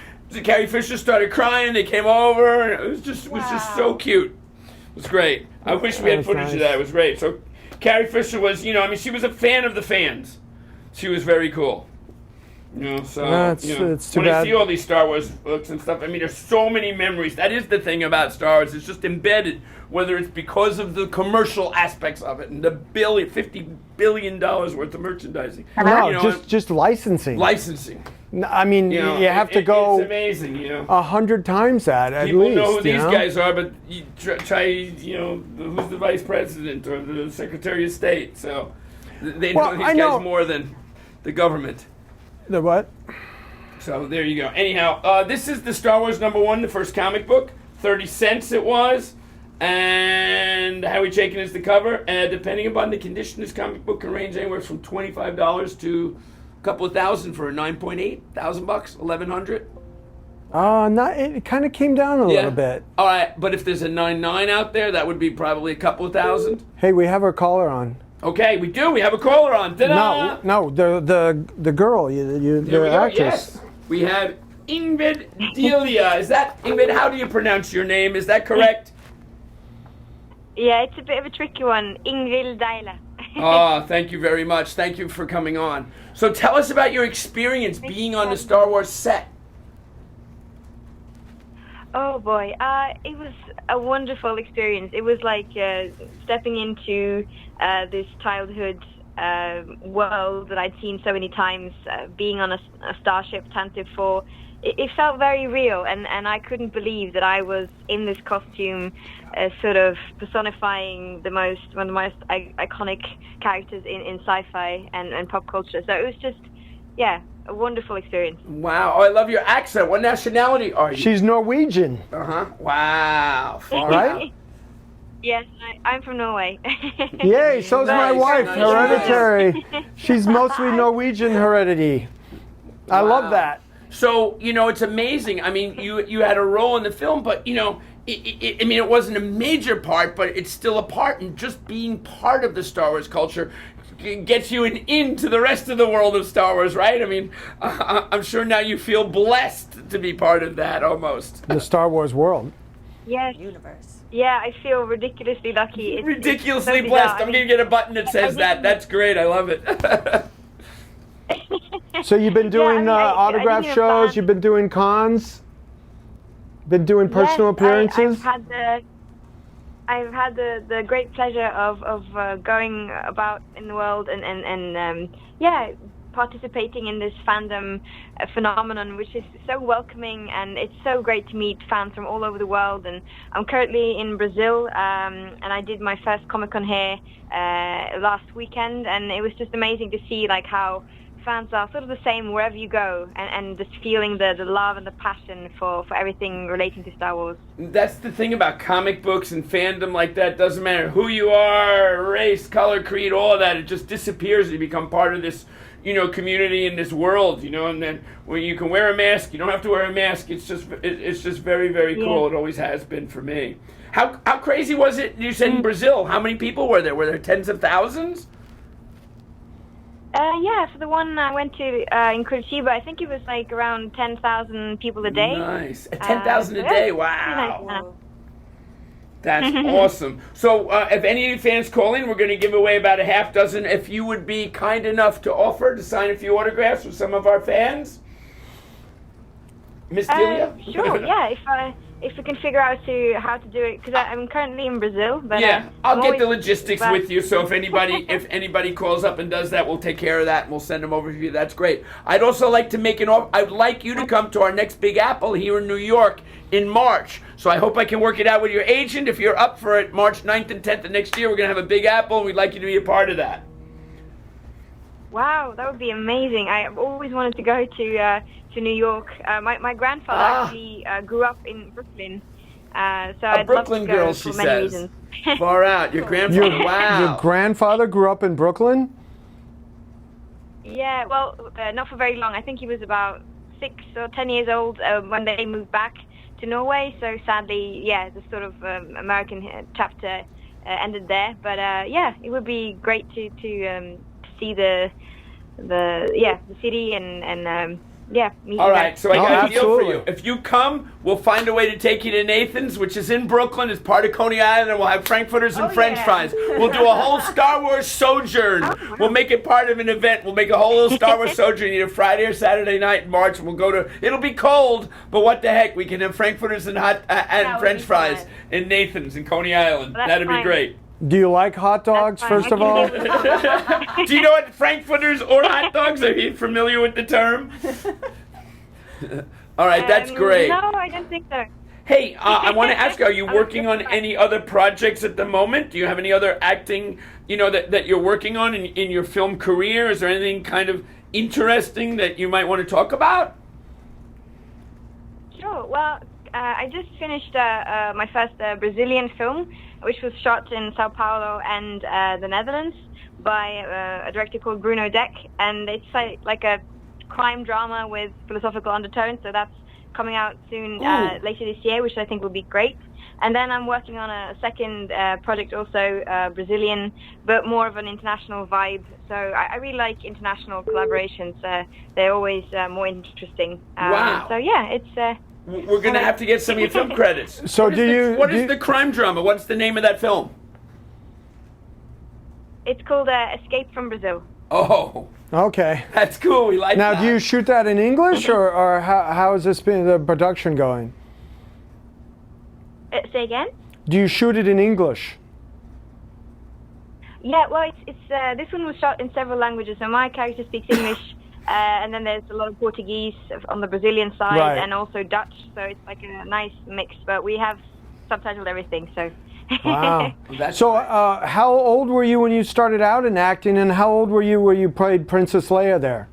Carrie Fisher started crying. They came over, and it was just so cute. It was great. I wish we had footage of that. It was great. So Carrie Fisher was, she was a fan of the fans. She was very cool. It's too when bad. I see all these Star Wars books and stuff, there's so many memories. That is the thing about Star Wars. It's just embedded, whether it's because of the commercial aspects of it and the $50 billion worth of merchandising. No, just licensing. Licensing. I mean, you have to go. It's amazing, 100 times that at People least. Know who these guys are, but you try, who's the vice president or the secretary of state. So they know these guys more than the government. The what? So there you go. Anyhow, this is the Star Wars #1, the first comic book. 30 cents it was. And Howie Chaykin is the cover. And depending upon the condition, this comic book can range anywhere from $25 to a couple of thousand for a 9.8 thousand bucks, $1,100. It kind of came down a little bit. All right, but if there's a 9.9 out there, that would be probably a couple of thousand. Hey, we have our caller on. Okay, we do. We have a caller on. Ta-da! No, the girl, the actress. Yes. We have Ingrid Delia. Is that, Ingrid, how do you pronounce your name? Is that correct? Yeah, it's a bit of a tricky one. Ingrid Delia. Oh, thank you very much. Thank you for coming on. So tell us about your experience being on the Star Wars set. Oh boy, it was a wonderful experience. It was like stepping into this childhood world that I'd seen so many times, being on a starship, Tantive 4. It felt very real, and I couldn't believe that I was in this costume, sort of personifying one of the most iconic characters in sci-fi and pop culture. So it was just, a wonderful experience. Wow. Oh, I love your accent. What nationality are you? She's Norwegian. Uh-huh. Wow. Right? Yes, I'm from Norway. Yay, so's my wife, hereditary. She's mostly Norwegian heredity. I love that. So, it's amazing. I mean, you had a role in the film, but, it wasn't a major part, but it's still a part, and just being part of the Star Wars culture gets you into the rest of the world of Star Wars, right? I mean, I'm sure now you feel blessed to be part of that, almost. The Star Wars world. Yes. Universe. Yeah, I feel ridiculously lucky. Ridiculously it's so blessed. bizarre. I'm going to get a button that says that. That's great. I love it. So you've been doing autograph shows, you've been doing cons, been doing personal appearances? I've had the great pleasure of going about in the world and participating in this fandom phenomenon, which is so welcoming, and it's so great to meet fans from all over the world. And I'm currently in Brazil, and I did my first Comic-Con here last weekend, and it was just amazing to see how fans are sort of the same wherever you go, and just feeling the love and the passion for everything relating to Star Wars. That's the thing about comic books and fandom like that. Doesn't matter who you are, race, color, creed, all of that. It just disappears. You become part of this, community in this world, and then when you can wear a mask, you don't have to wear a mask. It's just very, very cool. It always has been for me. How crazy was it? You said in Brazil. How many people were there? Were there tens of thousands? For the one I went to in Curitiba, I think it was around 10,000 people a day. Nice. 10,000 a day, wow. Nice. That's awesome. So if any of you fans call in, we're going to give away about a half dozen. If you would be kind enough to offer to sign a few autographs for some of our fans. Miss Delia? Sure, yeah. if we can figure out how to do it, because I'm currently in Brazil. But Yeah, I'll I'm get the always- logistics but- with you. So if anybody calls up and does that, we'll take care of that and we'll send them over to you. That's great. I'd also like to make an offer. I'd like you to come to our next Big Apple here in New York in March. So I hope I can work it out with your agent. If you're up for it, March 9th and 10th of next year, we're gonna have a Big Apple, and we'd like you to be a part of that. Wow, that would be amazing. I've always wanted to go to New York. My grandfather actually grew up in Brooklyn, so I'd Brooklyn love to go girl, for she many says. reasons. Far out. Your grandfather. Wow. Your grandfather grew up in Brooklyn? Yeah, well, not for very long. I think he was about 6 or 10 years old when they moved back to Norway. So sadly, yeah, the sort of American chapter ended there. But yeah, it would be great to see the city and yeah, meet All you right, guys. so I got a deal for absolutely. you. If you come, we'll find a way to take you to Nathan's, which is in Brooklyn. It's part of Coney Island, and we'll have frankfurters and French yeah. fries. We'll do a whole Star Wars sojourn. wow. We'll make it part of an event. We'll make a whole little Star Wars sojourn either Friday or Saturday night in March. And we'll go to. It'll be cold, but what the heck? We can have frankfurters and would French be fries fun. in Nathan's in Coney Island. Well, that's That'd be fine. great. Do you like hot dogs, That's fine. first I of can all? live with Do you know what frankfurters or hot dogs? Are you familiar with the term? All right, that's great. No, I don't think so. Hey, I want to ask, are you working on any other projects at the moment? Do you have any other acting, that you're working on in your film career? Is there anything kind of interesting that you might want to talk about? Sure. Well, I just finished my first Brazilian film, which was shot in Sao Paulo and the Netherlands by a director called Bruno Deck, and it's like a crime drama with philosophical undertones. So that's coming out soon, later this year, which I think will be great. And then I'm working on a second project, also Brazilian, but more of an international vibe. So I really like international collaborations. They're always more interesting. Wow. So yeah, it's. We're going to have to get some of your film credits. So What is the crime drama? What's the name of that film? It's called Escape from Brazil. Oh, Okay. that's cool. We like Now, that. do you shoot that in English, or how is this been, the production going? Say again? Do you shoot it in English? Yeah, well, it's this one was shot in several languages. So my character speaks English, and then there's a lot of Portuguese on the Brazilian side, Right. and also Dutch. So it's like a nice mix. But we have subtitled everything. So. Wow. That's So, right. how old were you when you started out in acting, and how old were you when you played Princess Leia there?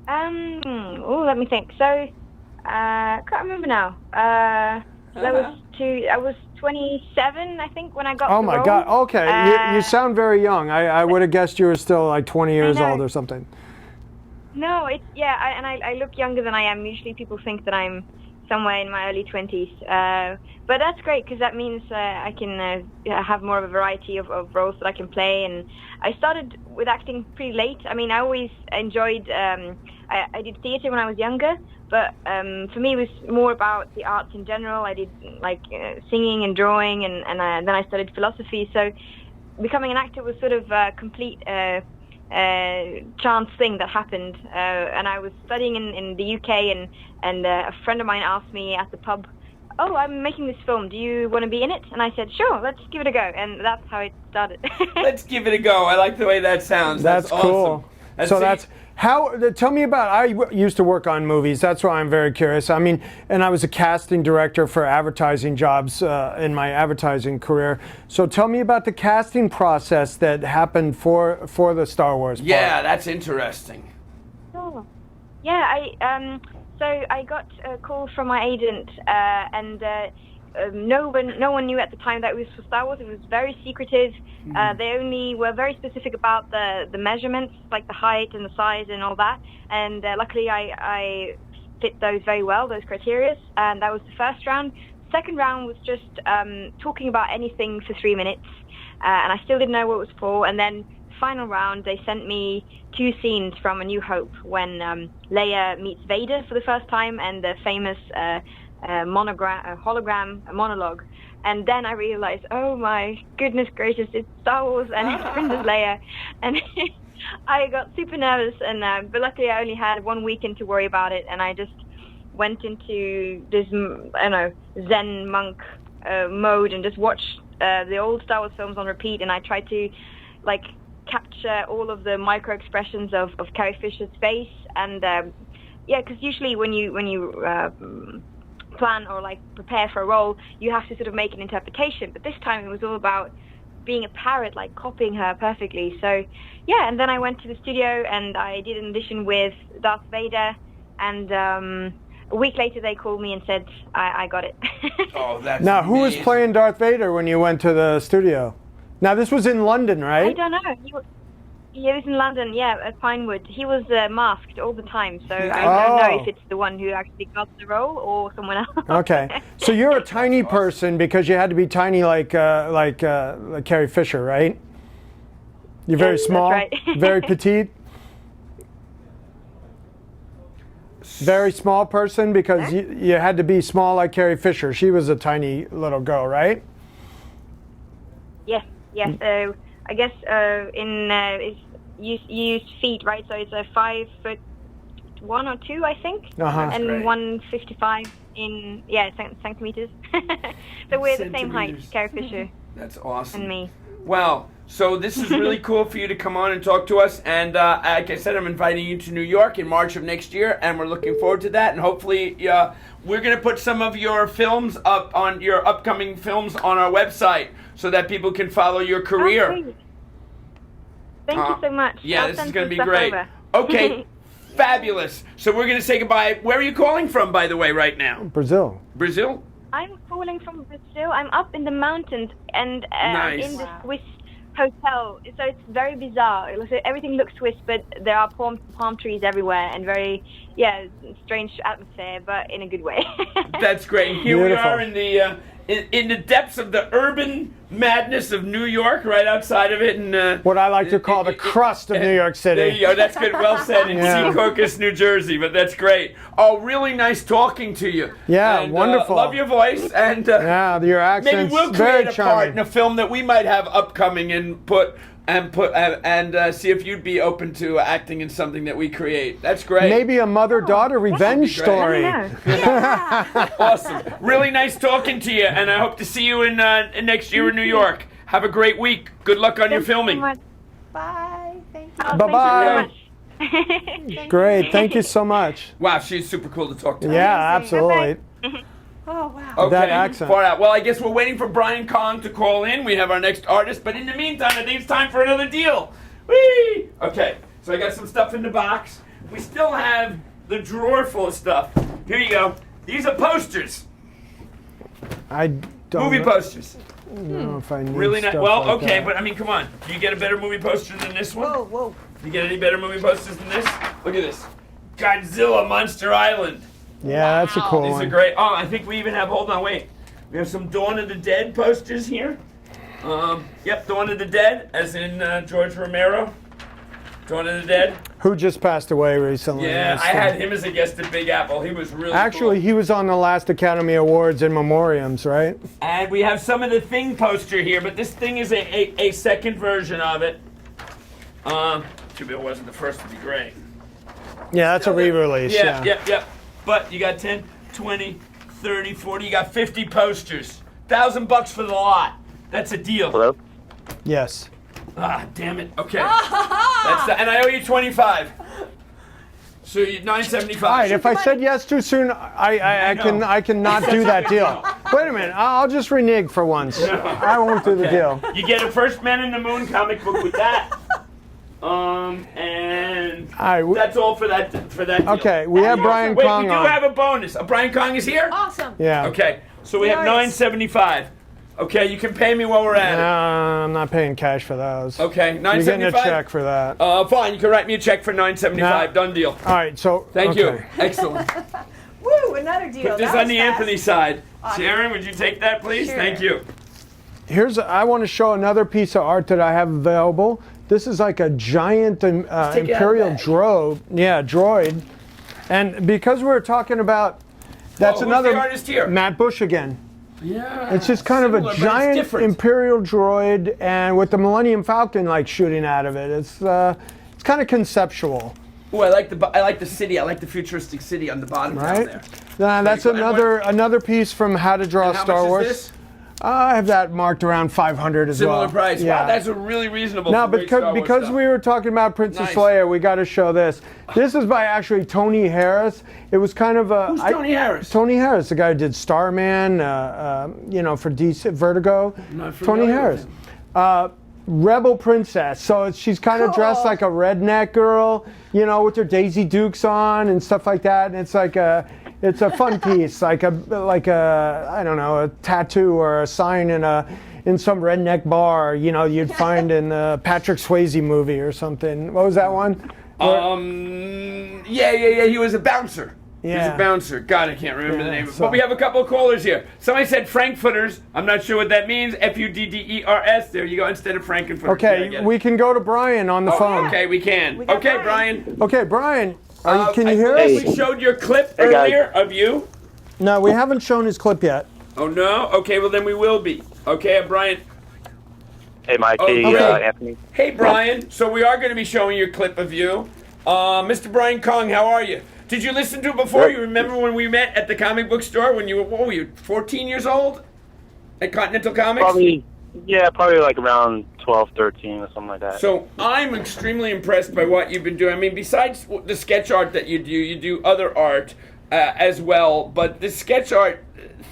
Let me think. So, can't remember now. I was 27, I think, when I got. Oh the my role. God. Okay, you sound very young. I would have guessed you were still like 20 years know. old or something. No, it's I look younger than I am. Usually, people think that I'm somewhere in my early 20s. But that's great because that means I can have more of a variety of roles that I can play. And I started with acting pretty late. I mean, I always enjoyed. I did theatre when I was younger, but for me, it was more about the arts in general. I did like singing and drawing, and then I studied philosophy. So becoming an actor was sort of a complete chance thing that happened. And I was studying in the UK, and a friend of mine asked me at the pub, "Oh, I'm making this film. Do you want to be in it?" And I said, "Sure, let's give it a go." And that's how it started. Let's give it a go. I like the way that sounds. That's awesome. cool. So that's how. Tell me about. Used to work on movies. That's why I'm very curious. I mean, and I was a casting director for advertising jobs in my advertising career. So tell me about the casting process that happened for the Star Wars part. Yeah, that's interesting. Oh. Yeah, so I got a call from my agent, and no one knew at the time that it was for Star Wars. It was very secretive. They only were very specific about the measurements, like the height and the size and all that. And luckily, I fit those very well, those criteria. And that was the first round. Second round was just talking about anything for 3 minutes, and I still didn't know what it was for. And then final round, they sent me 2 scenes from A New Hope when Leia meets Vader for the first time, and the famous hologram monologue. And then I realized, oh my goodness gracious, it's Star Wars and it's Princess Leia. And I got super nervous, and but luckily I only had 1 weekend to worry about it, and I just went into this, I don't know, Zen monk mode and just watched the old Star Wars films on repeat, and I tried to like capture all of the micro expressions of Carrie Fisher's face, and because usually when you plan or like prepare for a role, you have to sort of make an interpretation, but this time it was all about being a parrot, like copying her perfectly. So yeah, and then I went to the studio and I did an audition with Darth Vader, and a week later they called me and said I got it. Oh, that's Now, who was amazing. playing Darth Vader when you went to the studio? Now, this was in London, I right? don't know. He was in London, yeah, at Pinewood. He was masked all the time, so I don't know if it's the one who actually got the role or someone else. Okay, so you're a tiny person because you had to be tiny like Carrie Fisher, right? You're very Yes, that's small, right. very petite. Very small person because you had to be small like Carrie Fisher. She was a tiny little girl, right? Yes. I guess you use feet, right? So it's a 5'1" or 2, I think, Uh-huh. and great. 155 in centimeters. So we're the same height, Centimeters. Carrie Fisher That's awesome. and me. Wow. So this is really cool for you to come on and talk to us. And like I said, I'm inviting you to New York in March of next year, and we're looking forward to that. And hopefully, we're going to put some of your films up on your upcoming films on our website so that people can follow your career. Oh, great. Thank you so much. Yeah, I'll this is send going to some be stuff great. over. Okay, fabulous. So we're going to say goodbye. Where are you calling from, by the way, right now? Brazil. Brazil? I'm calling from Brazil. I'm up in the mountains and Nice. in the Swiss hotel. So it's very bizarre. So everything looks Swiss, but there are palm trees everywhere and very, strange atmosphere, but in a good way. That's great. Here Beautiful. we are in the depths of the urban madness of New York, right outside of it, and What I like to call the crust of New York City. There you go. That's good. Well said. In Yeah. Secaucus, New Jersey. But that's great. Oh, really nice talking to you. Yeah, And, wonderful. Love your voice, and Yeah, your maybe accent's we'll very create a part in charming. a film that we might have upcoming and see if you'd be open to acting in something that we create. That's great. Maybe a mother-daughter revenge great. story. Let me know. Awesome. Really nice talking to you, and I hope to see you in next year in New York. Have a great week. Good luck on your Thank you so filming. much. Bye. Thank you. Oh, Bye-bye. Thank you so much. Great, thank you so much. Wow, she's super cool to talk to. Yeah, Amazing. absolutely. Oh, wow. Okay, That accent. far out. Well, I guess we're waiting for Brian Kong to call in. We have our next artist, but in the meantime, I think it's time for another deal. Whee! Okay, so I got some stuff in the box. We still have the drawer full of stuff. Here you go. These are posters, I don't movie know, posters. know if I need Really nice. stuff Well, like okay, that. but I mean, come on. Do you get a better movie poster than this one? Whoa, whoa. You get any better movie posters than this? Look at this. Godzilla Monster Island. Yeah, that's a cool These one. are great. Oh, I think we even have, hold on, wait. We have some Dawn of the Dead posters here. Yep, Dawn of the Dead, as in George Romero. Dawn of the Dead. Who just passed away recently. Yeah, That's I the- had him as a guest at Big Apple. He was really Actually, cool. he was on the last Academy Awards in memoriams, right? And we have some of the Thing poster here, but this Thing is a second version of it. Too bad it wasn't the first to be great. Yeah, that's a re-release. Yeah, Yeah. yeah. But you got 10, 20, 30, 40, you got 50 posters. $1,000 for the lot. That's a deal. Hello? Yes. Ah, damn it. Okay. And I owe you 25. So you 975. All right. If I said yes too soon, I know. cannot do that deal. Wait a minute. I'll just renege for once. I won't do the deal. You get a First Man in the Moon comic book with that. And All right. that's all for that deal. Okay. We have Brian Wait, Kong we do on. have a bonus. Brian Kong is here? Awesome. Yeah. Okay. So we have Nice. $975. Okay, you can pay me while we're at it. I'm not paying cash for those. Okay, You're getting a $975. check for that. Fine, you can write me a check for $975. No. Done deal. All right. So. Thank you. okay. Excellent. Woo, another deal. Put this That on was the fast. Anthony side. Awesome. Sharon, would you take that, please? Sure. Thank you. I want to show another piece of art that I have available. This is like a giant take it out of Imperial the bag. droid. And because we're talking about, that's Who's another the artist here? Matt Bush again. Yeah. It's just kind of a giant Imperial droid, and with the Millennium Falcon like shooting out of it. It's kind of conceptual. Ooh, I like the city. I like the futuristic city on the bottom down Right? there. That's Very cool. another piece from How to Draw And how Star much Wars. is this? I have that marked around 500 as well. Similar price. Yeah. Wow, that's a really reasonable. No, for great Star Wars because stuff. we were talking about Princess Nice. Leia, we got to show this. This is by actually Tony Harris. It was kind of a Who's Tony Harris? Tony Harris, the guy who did Starman, for DC Vertigo. Not Tony familiar Harris. with Rebel Princess. So she's kind of dressed like a redneck girl, with her Daisy Dukes on and stuff like that. And it's like it's a fun piece, like a I don't know, a tattoo or a sign in some redneck bar, you'd find in the Patrick Swayze movie or something. What was that one? Yeah. He was a bouncer. He was Yeah. a bouncer. God, I can't remember the name. so- But we have a couple of callers here. Somebody said Frankfurters. I'm not sure what that means. Fudders. There you go. Instead of Frankenfurters. Yeah, I Okay, get it. we can go to Brian on the phone. Okay, we can. We got Okay, Brian. Brian. Okay, Brian, can you I hear believe us? We showed your clip Hey, guys. earlier of you. No, we haven't shown his clip yet. Oh no. Okay, well then we will be. Okay, Brian. Hey, Mike. Oh, Hey, okay. Anthony. Hey, Brian. So we are going to be showing you a clip of you. Mr. Brian Kong, how are you? Did you listen to it before? Good. You remember when we met at the comic book store when you were, what were you, 14 years old? At Continental Comics? Probably like around 12, 13 or something like that. So I'm extremely impressed by what you've been doing. I mean, besides the sketch art that you do other art as well. But this sketch art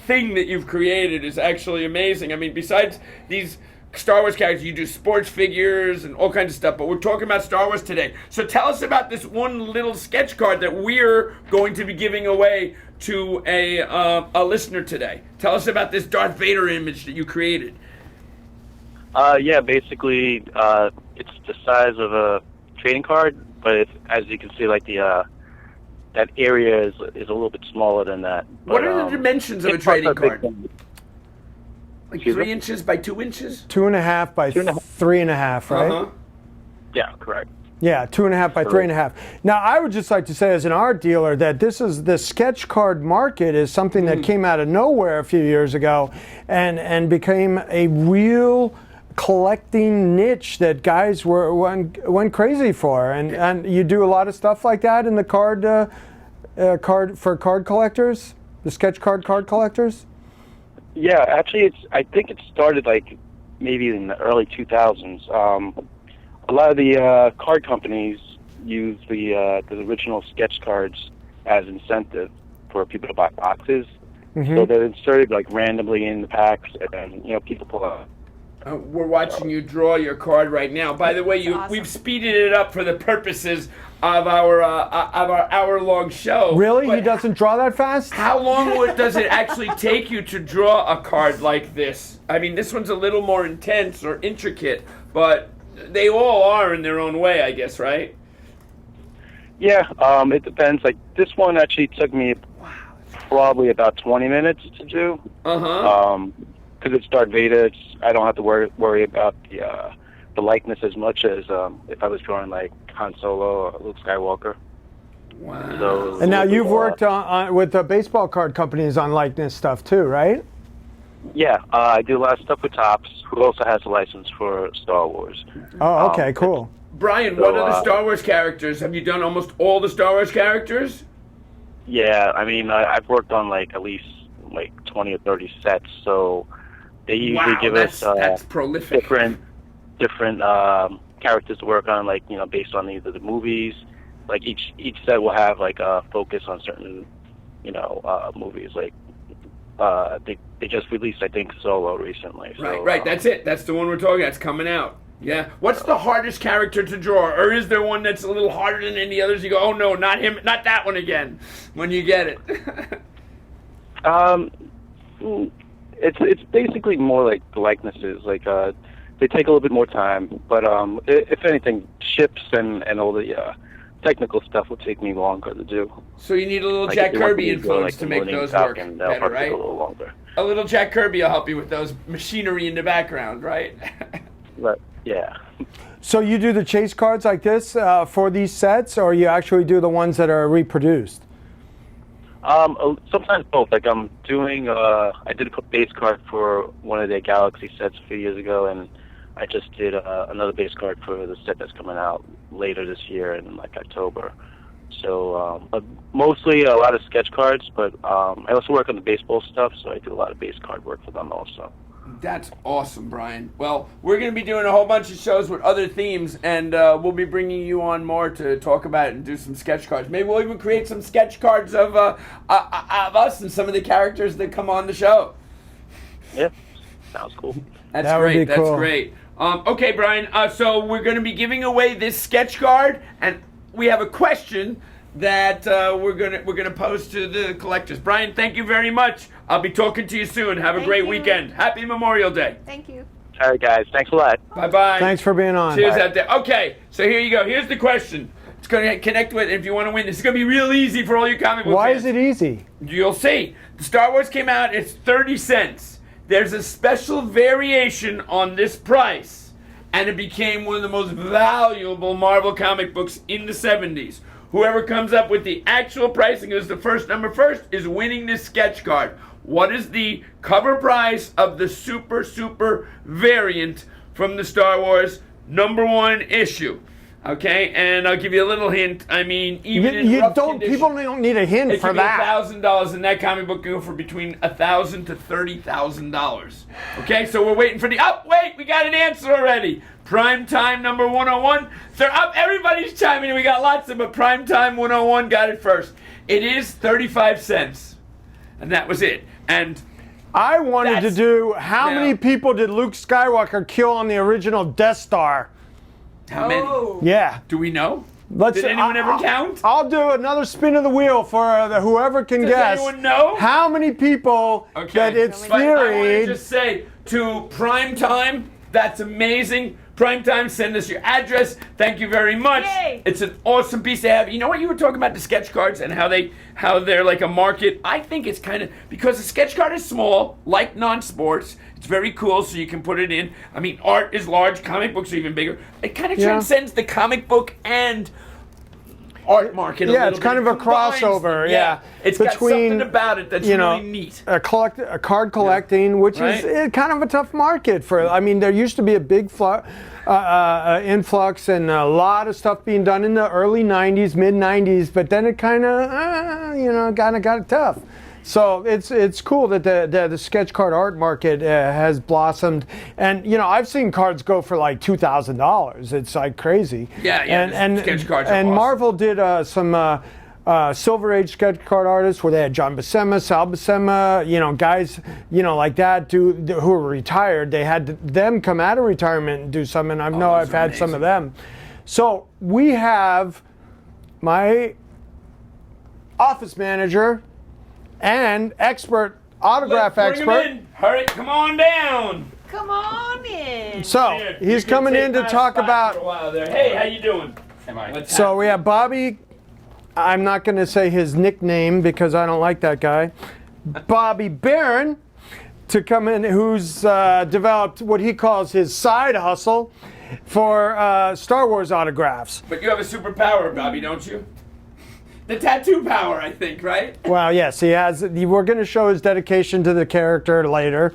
thing that you've created is actually amazing. I mean, besides these Star Wars characters, you do sports figures and all kinds of stuff. But we're talking about Star Wars today. So tell us about this one little sketch card that we're going to be giving away to a listener today. Tell us about this Darth Vader image that you created. Basically, it's the size of a trading card, but as you can see, like that area is a little bit smaller than that. What But, are the dimensions of a it's not trading a big card? thing. Like Excuse 3 me? inches by 2 inches? 2.5 by 3.5, right? Uh-huh. Yeah, correct. Yeah, 2.5 by 3.5. Now, I would just like to say, as an art dealer, that the sketch card market is something that came out of nowhere a few years ago, and became a real collecting niche that guys went crazy for. And you do a lot of stuff like that in the card collectors, the sketch card collectors. Yeah, actually, I think it started like maybe in the early 2000s. A lot of the card companies use the original sketch cards as incentive for people to buy boxes. So they're inserted like randomly in the packs, and people pull out. We're watching you draw your card right now. By the way, Awesome. we've speeded it up for the purposes of our hour-long show. Really? He But doesn't draw that fast? How long does it actually take you to draw a card like this? I mean, this one's a little more intense or intricate, but they all are in their own way, I guess, right? Yeah, it depends. Like this one actually took me probably about 20 minutes to do. Because it's Darth Vader, I don't have to worry about the likeness as much as if I was drawing like Han Solo or Luke Skywalker. Wow. So, And now you've worked with the baseball card companies on likeness stuff too, right? Yeah, I do a lot of stuff with Topps, who also has a license for Star Wars. Oh, okay, cool. Brian, So, what are the Star Wars characters? Have you done almost all the Star Wars characters? Yeah, I mean, I've worked on like at least like 20 or 30 sets, so they usually give us that's prolific. different characters to work on, like based on either the movies. Like each set will have like a focus on certain movies. Like they just released, I think, Solo recently. So, Right. That's it. That's the one we're talking about. It's coming out. Yeah. What's the hardest character to draw? Or is there one that's a little harder than any others? You go, oh no, not him, not that one again, when you get it. It's basically more like the likenesses. Like they take a little bit more time, but if anything, ships and all the technical stuff will take me longer to do. So you need a little Like, Jack if you want Kirby me to go, influence like, to the make Millennium those work Falcon, that'll better, probably right? take a little longer. A little Jack Kirby will help you with those machinery in the background, right? But yeah. So you do the chase cards like this for these sets, or you actually do the ones that are reproduced? Sometimes both. Like I'm doing, I did a base card for one of their Galaxy sets a few years ago, and I just did another base card for the set that's coming out later this year in like October. So mostly a lot of sketch cards, but I also work on the baseball stuff, so I do a lot of base card work for them also. That's awesome, Brian. Well, we're going to be doing a whole bunch of shows with other themes, and we'll be bringing you on more to talk about it and do some sketch cards. Maybe we'll even create some sketch cards of us and some of the characters that come on the show. Yeah, sounds cool. That's That would great. be That's cool. great. Okay, Brian. So we're going to be giving away this sketch card, and we have a question that we're gonna pose to the collectors. Brian, thank you very much. I'll be talking to you soon. Have a Thank great you. weekend. Happy Memorial Day. Thank you. All right, guys. Thanks a lot. Bye-bye. Thanks for being on. Cheers out there. Okay, so here you go. Here's the question. It's going to connect with, if you want to win, this is going to be real easy for all you comic book Why fans. is it easy? You'll see. The Star Wars came out, it's 30 cents. There's a special variation on this price, and it became one of the most valuable Marvel comic books in the 70s. Whoever comes up with the actual pricing as the first number first is winning this sketch card. What is the cover price of the super variant from the Star Wars #1 issue? Okay, and I'll give you a little hint. I mean, even in rough condition, people don't need a hint it for could be that. $1,000, and that comic book can go for between $1,000 to $30,000. Okay, so we're waiting for the. Oh, wait, we got an answer already. Prime Time number 101. They're up. Everybody's chiming in. We got lots of them, but Prime Time 101 got it first. It is 35 cents, and that was it. And I wanted to That's- do how now- many people did Luke Skywalker kill on the original Death Star? how many? Oh. Yeah. Do we know? Let's. Did anyone ever count? I'll do another spin of the wheel for whoever can Does guess. anyone know? How many people Okay. that it's But I want to theory? just say to Prime Time, that's amazing. Prime Time, send us your address. Thank you very much. Yay. It's an awesome piece to have. You know what, you were talking about the sketch cards and how they're like a market. I think it's kind of because the sketch card is small, like non-sports. It's very cool, so you can put it in. I mean, art is large. Comic books are even bigger. It kind of Yeah. transcends the comic book and art market a Yeah, little it's kind bit. of It a combines crossover, them. yeah. It's got Between, something about it that's you know, really neat. a card collecting, which Right. is kind of a tough market for. I mean, there used to be a big influx and a lot of stuff being done in the early '90s, mid '90s, but then it kind of, got tough. So it's cool that the sketch card art market has blossomed, and I've seen cards go for like $2,000. It's like crazy. Yeah, And the sketch cards are and awesome. Marvel did some. Silver Age sketch card artists where they had John Buscema, Sal Buscema, guys, like that who were retired. They had them come out of retirement and do some, and I know those I've are had some amazing. of them. So we have my office manager and autograph Bring 'em expert. in. Hurry, come on down. Come on in. So Here, he's you can coming take in to my talk spot about. for a while there. Hey, how you doing? What's So we have Bobby. I'm not going to say his nickname because I don't like that guy. Bobby Barron to come in, who's developed what he calls his side hustle for Star Wars autographs. But you have a superpower, Bobby, don't you? The tattoo power, I think, right? Well, yes, he has. We're going to show his dedication to the character later.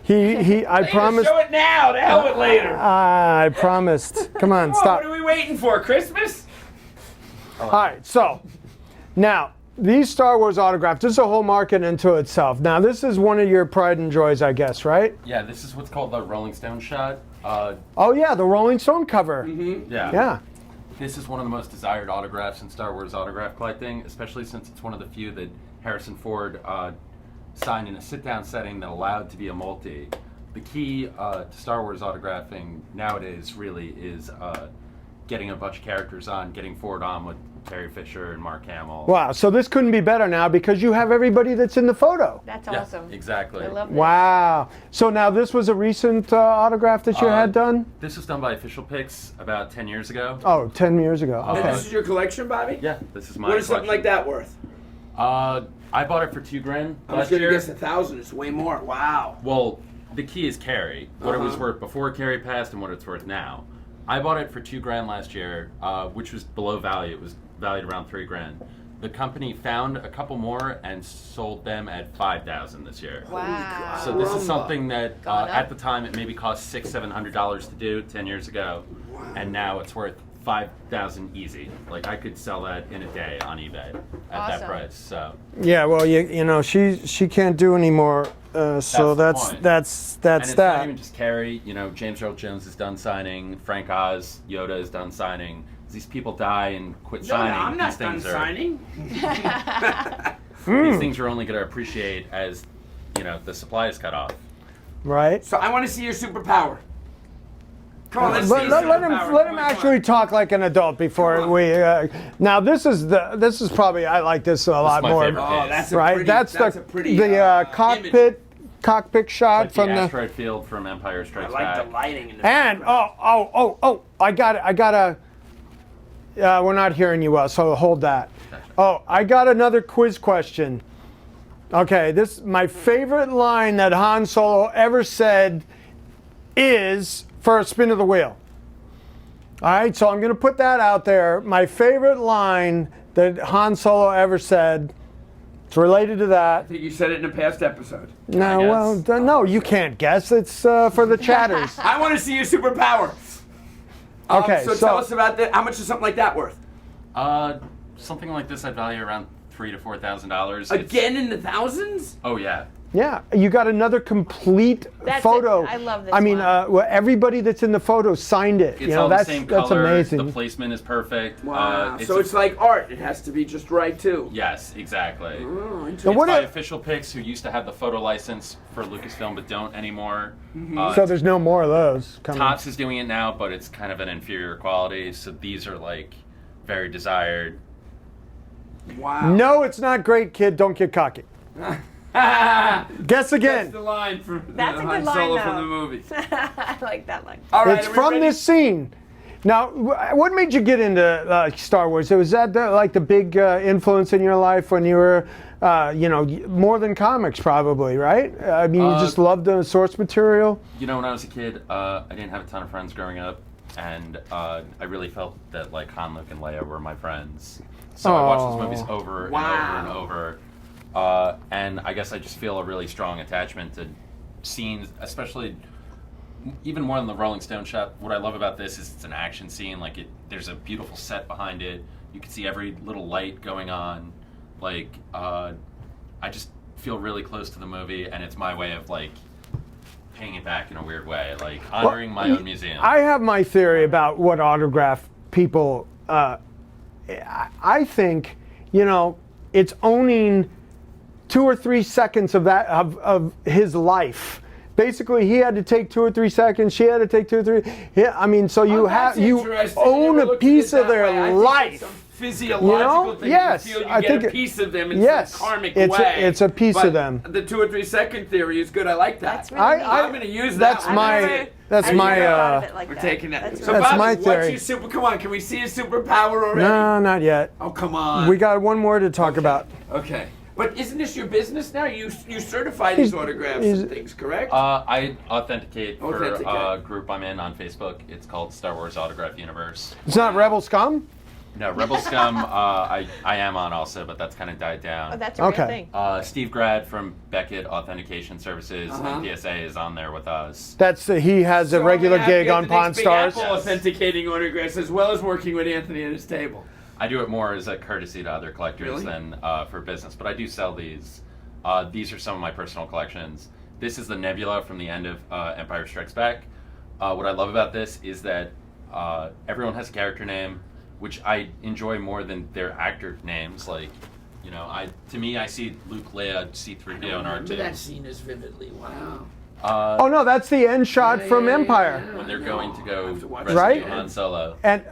I promised. Show it now. To hell with later. I promised. Come on, Come on, stop. what are we waiting for? Christmas? All right, so now these Star Wars autographs, this is a whole market into itself. Now, this is one of your pride and joys, I guess, right? Yeah, this is what's called the Rolling Stone shot. Oh, yeah, the Rolling Stone cover. Yeah. This is one of the most desired autographs in Star Wars autograph collecting, especially since it's one of the few that Harrison Ford signed in a sit-down setting that allowed to be a multi. The key to Star Wars autographing nowadays really is getting a bunch of characters on, getting Ford on with Terry Fisher and Mark Hamill. Wow, so this couldn't be better now because you have everybody that's in the photo. That's Yeah, awesome. exactly. I love that. Wow. So now this was a recent autograph that you had done? This was done by Official Pics about 10 years ago. Oh, 10 years ago. And Okay. this is your collection, Bobby? Yeah, this is my What is something like collection. that worth? I bought it for $2,000 I was last going to year. guess 1,000. It's way more. Wow. Well, the key is Carrie. What it was worth before Carrie passed and what it's worth now. I bought it for $2,000 last year, which was below value. It was valued around $3,000. the company found a couple more and sold them at $5,000 this year. Wow. So this is something that Gone up. at the time it maybe cost $600-700 to do 10 years ago, and now it's worth $5,000 easy. Like I could sell that in a day on eBay at that Awesome. price. So Yeah, well, you know, she can't do anymore, so the that's point. that's and it's not that. even just Carrie. You know, James Earl Jones is done signing. Frank Oz, Yoda is done signing. These people die and quit No, signing. I'm not these done things signing. These things are only going to appreciate as, you know, the supply is cut off. Right? So I want to see your superpower. Come on, let's see Let, your let him superpower. let Come him on, actually talk like an adult before Come on. we. Now this is probably I like this a lot my more. favorite. Oh, that's a Right? pretty, That's a the pretty cockpit shot Like from the the. asteroid field from Empire image. I Strikes like Back. the lighting in the And I gotta. We're not hearing you well, so hold that. Oh, I got another quiz question. Okay, this my favorite line that Han Solo ever said is for a spin of the wheel. All right, so I'm going to put that out there. My favorite line that Han Solo ever said. It's related to that. I think you said it in a past episode. No, guess? well, no, you can't guess. It's for the chatters. I want to see your superpower. Okay, so tell us about that. How much is something like that worth? Something like this I'd value around $3,000 to $4,000. Again in the thousands? Oh yeah. Yeah, you got another complete That's photo. it. I love this I mean, one. well, everybody that's in the photo signed it. It's you know, all that's the same that's color. amazing. The placement is perfect. Wow. So it's like art. It has to be just right too. Yes, exactly. Oh, Now, interesting. what It's by if- Official Pics, who used to have the photo license for Lucasfilm but don't anymore. so there's no more of those coming. Topps is doing it now, but it's kind of an inferior quality. So these are like very desired. Wow. No, it's not great, kid. Don't get cocky. Guess That's again. the line from That's a Han good line, Solo though. from the movie. I like that line. All right, It's are we from ready? this scene. Now, what made you get into Star Wars? Was that like the big influence in your life when you were, more than comics, probably, right? I mean, you just loved the source material. You know, when I was a kid, I didn't have a ton of friends growing up, and I really felt that like Han, Luke, and Leia were my friends. So I watched those movies over and over and over. And I guess I just feel a really strong attachment to scenes, especially even more than the Rolling Stone shot. What I love about this is it's an action scene. Like there's a beautiful set behind it. You can see every little light going on. Like I just feel really close to the movie, and it's my way of like paying it back in a weird way, like honoring my own museum. I have my theory about what autograph people. I think, it's owning 2 or 3 seconds of that of his life. Basically, he had to take 2 or 3 seconds. She had to take 2 or 3. Yeah, I mean, so you That's you interesting. own Never a looked at piece it of that their way. I think life. it's some physiological thing. Yes, You feel you I get think a piece of them in yes, some karmic it's way. it's a piece But of them. The 2 or 3 second theory is good. I like that. That's really neat. I'm going to use that. That's one. my- That's it. that's I my, never thought of it like We're that. taking that. That's So really That's Bobby, my what's theory. your super? Come on, can we see his superpower already? No, not yet. Oh, come on. We got one more to talk about. Okay. But isn't this your business now? You certify these autographs and things, correct? I authenticate for Authenticate. a group I'm in on Facebook. It's called Star Wars Autograph Universe. It's not Rebel Scum? No, Rebel Scum, I am on also, but that's kind of died down. Oh, that's a real Okay. thing. Steve Grad from Beckett Authentication Services Uh-huh. and PSA is on there with us. That's he has a So regular I'm gonna have gig to on get the next Pawn Big Stars. Apple authenticating autographs as well as working with Anthony at his table. I do it more as a courtesy to other collectors Really? than for business, but I do sell these. These are some of my personal collections. This is the Nebula from the end of Empire Strikes Back. What I love about this is that everyone has a character name, which I enjoy more than their actor names. Like, to me, I see Luke, Leia, C-3PO, and Remember that R2 scene as vividly. Wow. Oh no, that's the end shot from Empire. when they're going to go have to watch rescue Right? Han Solo. And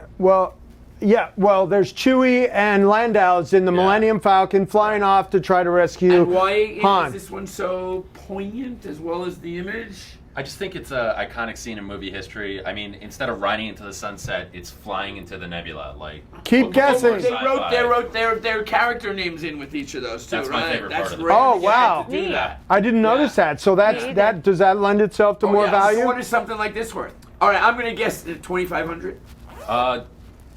there's Chewie and Landau's in the Millennium Falcon flying off to try to rescue And why Han. is this one so poignant as well as the image? I just think it's an iconic scene in movie history. I mean, instead of riding into the sunset, it's flying into the nebula. Like, Keep what guessing. more They sci-fi? wrote their character names in with each of those too, That's right? my favorite part of the rare Oh, to get wow. to do that. I didn't notice that. So that does that lend itself to more yeah. value? What is something like this worth? All right, I'm gonna guess $2,500.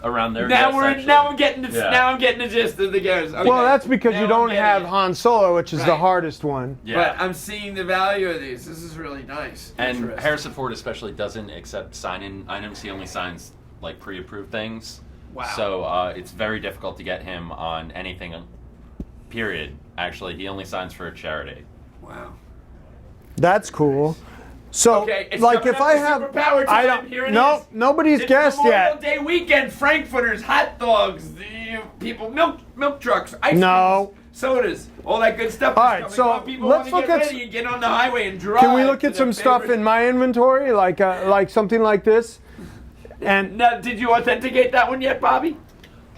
around their Now guests, we're actually. now I'm getting the Yeah. now I'm getting the gist of the guys. Okay. Well, that's because Now you I'm don't getting have it. Han Solo, which is the Right. hardest one. Yeah. But I'm seeing the value of these. This is really nice. And Interesting. Harrison Ford especially doesn't accept sign-in items. He only signs like pre-approved things. Wow. So it's very difficult to get him on anything. Period. Actually, he only signs for a charity. Wow. That's cool. So, Okay, it's like, coming if up I to have, Superpower I time. don't, Here it no, is. nobody's It's guessed Memorial yet. Day weekend. Frankfurters, hot dogs, the people, milk trucks, ice No. creams, sodas, all that good stuff. All is right, coming. so Come on, people let's want to look get at ready and get on the highway and drive. Can we look to at some their stuff favorite- in my inventory, like something like this? And Now, did you authenticate that one yet, Bobby?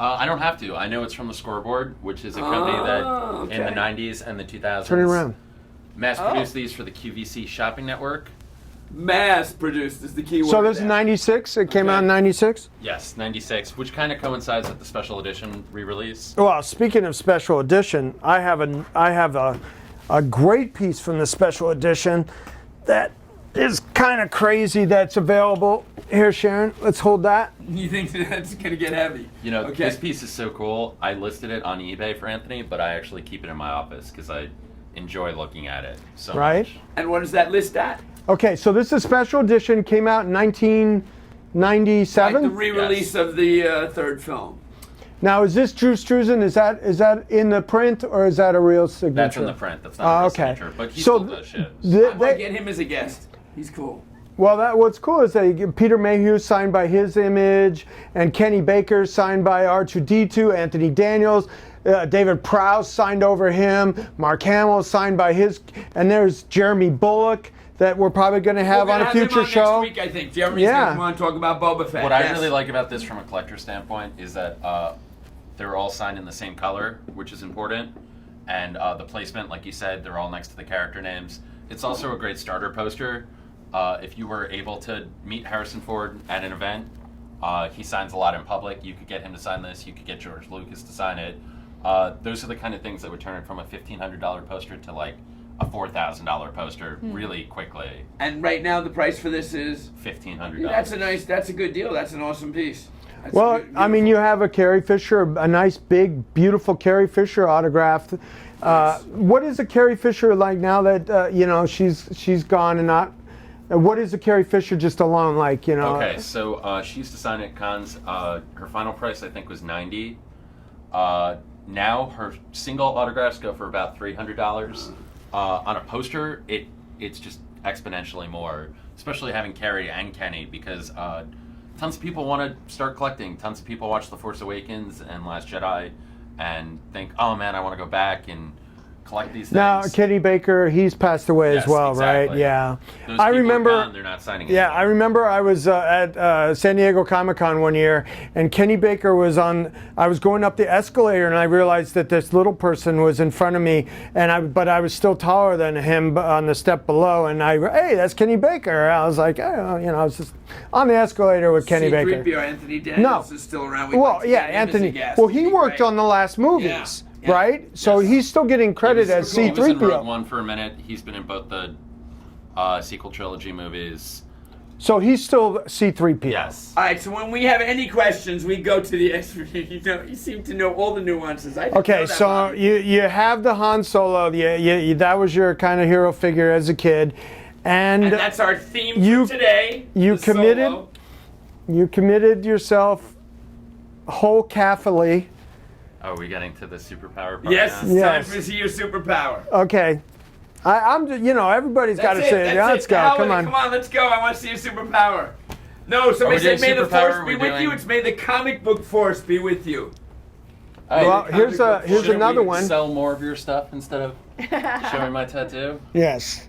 I don't have to. I know it's from the Scoreboard, which is a company that in the 90s and the 2000s turn it around. mass-produced these for the QVC shopping network. Mass produced is the key word. So this is there. 96. It came Okay. out in 96. Yes, 96, which kind of coincides with the special edition re-release. Well, speaking of special edition, I have a great piece from the special edition that is kind of crazy. That's available here, Sharon. Let's hold that. You think that's gonna get heavy? You know, Okay. this piece is so cool. I listed it on eBay for Anthony, but I actually keep it in my office because I enjoy looking at it so Right. much. And what is that list at? Okay, so this is special edition. Came out in 1997. Like the re-release of the third film. Now, is this Drew Struzan? Is that in the print or is that a real signature? That's in the print. That's not a real okay. signature, but he So still does shit. They- I want to get him as a guest. He's cool. well, what's cool is that Peter Mayhew signed by his image, and Kenny Baker signed by R2D2, Anthony Daniels, David Prowse signed over him, Mark Hamill signed by his, and there's Jeremy Bullock that we're probably going to have We're on gonna a him future on show. Next week, I think. Jeremy's Yeah. going to want to talk about Boba Fett. What I Yes. really like about this from a collector standpoint is that they're all signed in the same color, which is important. And the placement, like you said, they're all next to the character names. It's also a great starter poster. If you were able to meet Harrison Ford at an event, he signs a lot in public. You could get him to sign this. You could get George Lucas to sign it. Those are the kind of things that would turn it from a $1,500 poster to like a $4,000 poster really quickly. And right now, the price for this is. $1,500. That's a good deal. That's an awesome piece. That's Well, I mean, you have a Carrie Fisher, a nice, big, beautiful Carrie Fisher autographed. What is a Carrie Fisher like now that she's gone and not? What is a Carrie Fisher just alone like? Okay, so she used to sign at cons. Her final price, I think, was $90. Now her single autographs go for about $300. On a poster, it's just exponentially more. Especially having Carrie and Kenny, because tons of people want to start collecting. Tons of people watch The Force Awakens and Last Jedi and think, "Oh man, I want to go back and collect these things." Now, Kenny Baker, he's passed away Yes, as well, right? exactly. Yeah. Those I people are remember. gone, they're not signing Yeah, anymore. I remember I was at San Diego Comic-Con one year, and Kenny Baker was on. I was going up the escalator, and I realized that this little person was in front of me, but I was still taller than him on the step below, and hey, that's Kenny Baker. I was like, oh, I was just on the escalator with Kenny Baker. C-3PO Anthony Daniels is still around. We'd Well, like to yeah, get him as a Anthony. guest. Well, It'd he be worked great. on the last movies, Yeah. right? So Yes. he's still getting credit as He was in Rogue C-3PO. One for a minute. He's been in both the sequel trilogy movies. So he's still C-3PO. Yes. All right, so when we have any questions, we go to the expert. You seem to know all the nuances. I didn't know Okay, that, so Bobby. you have the Han Solo. That was your kind of hero figure as a kid, And that's our theme you- for today. you the committed- Solo. you committed yourself wholeheartedly. Are we getting to the superpower part Yes, now? it's time Yes. for see your superpower. Okay, I'm just, everybody's got to That's it, say it. that's Let's it. go. Hell with Come it. on. Come on, let's go. I want to see your superpower. No, somebody we said, doing may the superpower? force Are be we with you. doing- It's may the comic book force be with you. Well, here's Shouldn't another we one. Sell more of your stuff instead of showing my tattoo. Yes.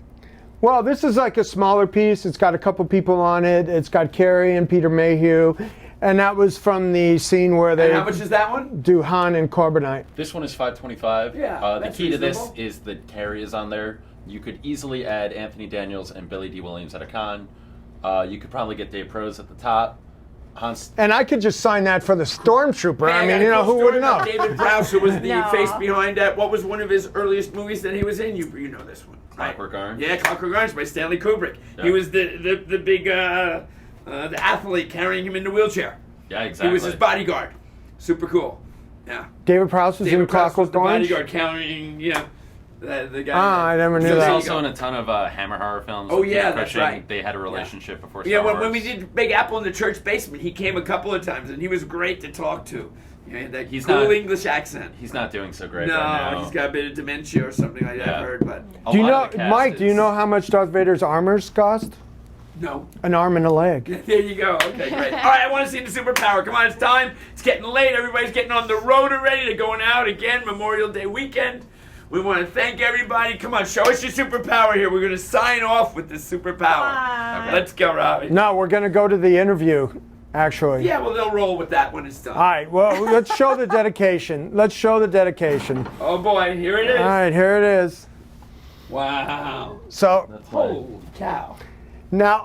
Well, this is like a smaller piece. It's got a couple people on it. It's got Carrie and Peter Mayhew, and that was from the scene where they And how much is that one? do Han and Carbonite. This one is $525. Yeah, The that's key to this reasonable. is that Carrie is on there. You could easily add Anthony Daniels and Billy D. Williams at a con. You could probably get Dave Prose at the top. Hans. And I could just sign that for the Stormtrooper. I mean, got a cool who story wouldn't know? about David Prowse, who was the No. face behind that. What was one of his earliest movies that he was in? You know this one. right? Clockwork Orange. Yeah, Clockwork Orange by Stanley Kubrick. Yeah. He was the big the athlete carrying him in the wheelchair. Yeah, exactly. He was his bodyguard. Super cool. Yeah. David Prowse was in Prowse was Clockwork the Orange? bodyguard carrying, the guy. I never knew He was that. also in a ton of Hammer horror films. Oh, with yeah, Peter that's Cushing. right. They had a relationship before Star Yeah, Wars. when we did Big Apple in the church basement, he came a couple of times, and he was great to talk to. He had that He's cool not- English accent. He's not doing so great No, right now. he's got a bit of dementia or something like that, Yeah. I've heard, but A Do you lot know, of the cast Mike, do you is- know how much Darth Vader's armors cost? no. An arm and a leg. There you go. Okay, great. All right, I want to see the superpower. Come on, it's time. It's getting late. Everybody's getting on the road already. They're going out again, Memorial Day weekend. We want to thank everybody. Come on, show us your superpower here. We're going to sign off with this superpower. Okay. Let's go, Robbie. No, we're going to go to the interview, actually. Yeah, well, they'll roll with that when it's done. All right, well, let's show the dedication. Let's show the dedication. Oh, boy, here it is. All right, here it is. Wow. So, That's why. Holy cow. now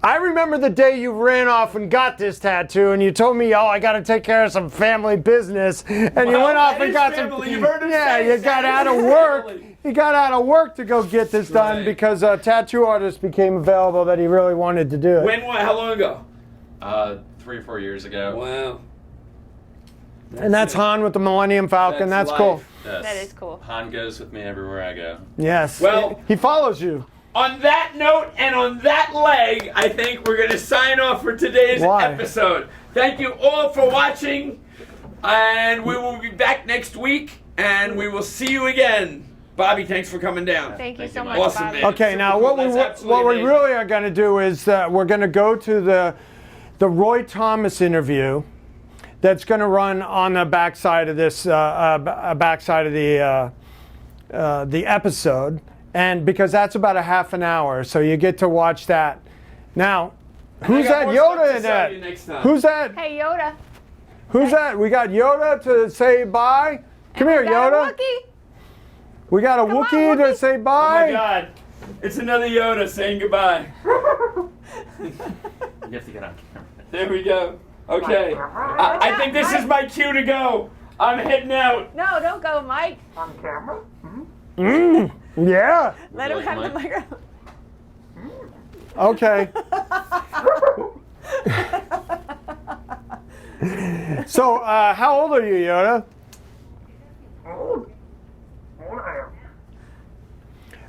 I remember the day you ran off and got this tattoo, and you told me, "Oh, I got to take care of some family business," and you Well, went off that and is got family. some. You've heard him Yeah, say you it. got That out of is work. family. He got out of work to go get this done right. because a tattoo artist became available that he really wanted to do it. How long ago? 3 or 4 years ago. Wow. And that's Han with the Millennium Falcon. That's life. cool. Yes. That is cool. Han goes with me everywhere I go. Yes. Well- he follows you. On that note and on that leg, I think we're going to sign off for today's Why? episode. Thank you all for watching, and we will be back next week, and we will see you again. Bobby, thanks for coming down. Thank you Thank so you, much, Mike. Awesome, Bobby. man. Okay, Super now cool. what That's we absolutely what we amazing. really are going to do is we're going to go to the Roy Thomas interview that's going to run on the backside of this backside of the episode, and because that's about a half an hour, so you get to watch that. Now, who's I got that more stuff Yoda to in sell that? you next time. Who's that? Hey, Yoda. Who's that? We got Yoda to say bye. Come here, We got a Yoda. Wookiee. We got a Come on, Wookiee to Wookiee. say Oh my bye. God. It's another Yoda saying goodbye. You have to get on camera. There we go. Okay. I think this is my cue to go. I'm heading out. No, don't go, Mike. Yeah. Let him like have the Mike? microphone. Okay. So, how old are you, Yoda?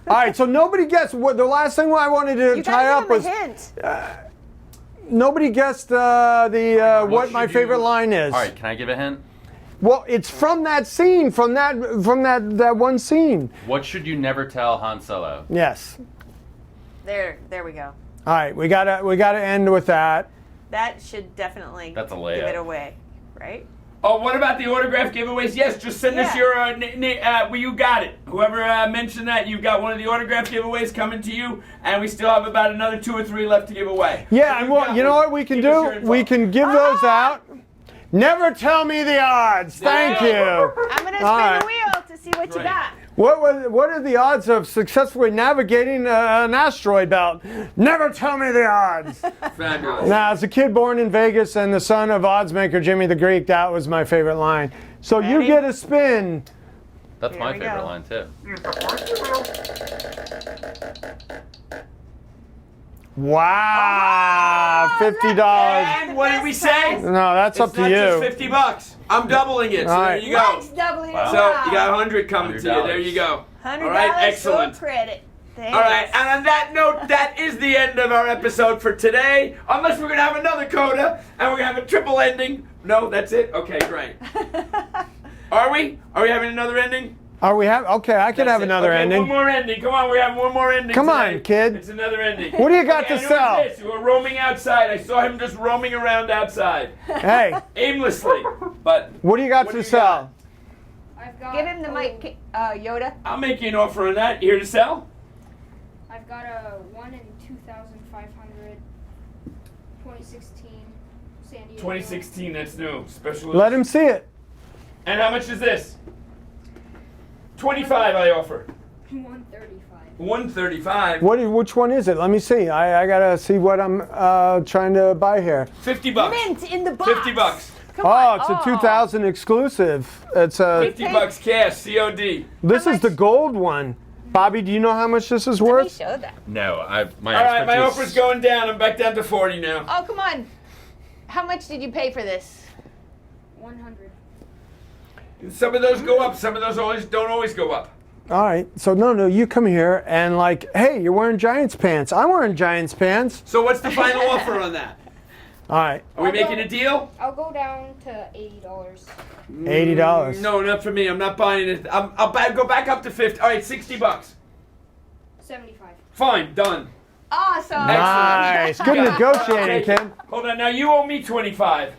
All right, so nobody guessed what the last thing I wanted to You tie gotta up give was him a hint. nobody guessed what my should you- favorite line is. All right, can I give a hint? Well, it's from that scene, from that one scene. What should you never tell Han Solo? Yes. There we go. All right, we gotta end with that. That should definitely That's a give layup. it away, right? Oh, what about the autograph giveaways? Yes, just send us Yeah. your, well, you got it. Whoever mentioned that, you've got one of the autograph giveaways coming to you, and we still have about another 2 or 3 left to give away. Yeah, So and you've well, got you know one. what we can Give us your do? info. We can give those out. Never tell me the odds. Thank you. I'm gonna spin All right. the wheel to see what you Great. got. What are the odds of successfully navigating an asteroid belt? Never tell me the odds. Fabulous. Now, as a kid born in Vegas and the son of oddsmaker Jimmy the Greek, that was my favorite line. So you Ready? get a spin. That's Here my we favorite go. line too. Wow, $50. And what did we say? No, that's up It's to not just you. $50. I'm doubling it. So All there right. you go. Mike's doubling it. Wow. So Wow. you got 100 coming to you. $100. There you go. $100 All right, excellent. for credit. Thanks. All right, and on that note, that is the end of our episode for today. Unless we're going to have another coda, and we're going to have a triple ending. No, that's it? Okay, great. Are we? Are we having another ending? Are we have? Okay, I could That's have it. another Okay, ending. One more ending. Come on, we're having one more ending Come today. on, kid. It's another ending. What do you got Okay, to and sell? who's this? We're roaming outside. I saw him just roaming around outside. Hey, Aimlessly. But what do you got What to do you sell? I've got Give him the mic, Yoda. I'll make you an offer on that. Here to sell? I've got a 1 in 2,500 2016 San Diego. 2016, that's new. Special. Let him see it. And how much is this? 25 I offer. 135. 135. Which one is it? Let me see. I gotta see what I'm trying to buy here. $50. Mint in the box. $50. Come Oh, on. it's a 2000 exclusive. It's a. $50 cash, COD. This How is the much? gold one. Bobby, do you know how much this is Let me worth? show that. No, my All right, my expertise- offer's going down. I'm back down to 40 now. Oh, come on. How much did you pay for this? 100. Some of those go up. Some of those don't always go up. All right. So no, you come here and like, hey, you're wearing Giants pants. I'm wearing Giants pants. So what's the final offer on that? All right. Are we making a deal? I'll go down to $80. $80. No, not for me. I'm not buying it. I'll go back up to 50. All right, $60. 75. Fine, done. Awesome. Nice. Good Yeah. negotiating, Okay. Kim. Hold on. Now you owe me 25.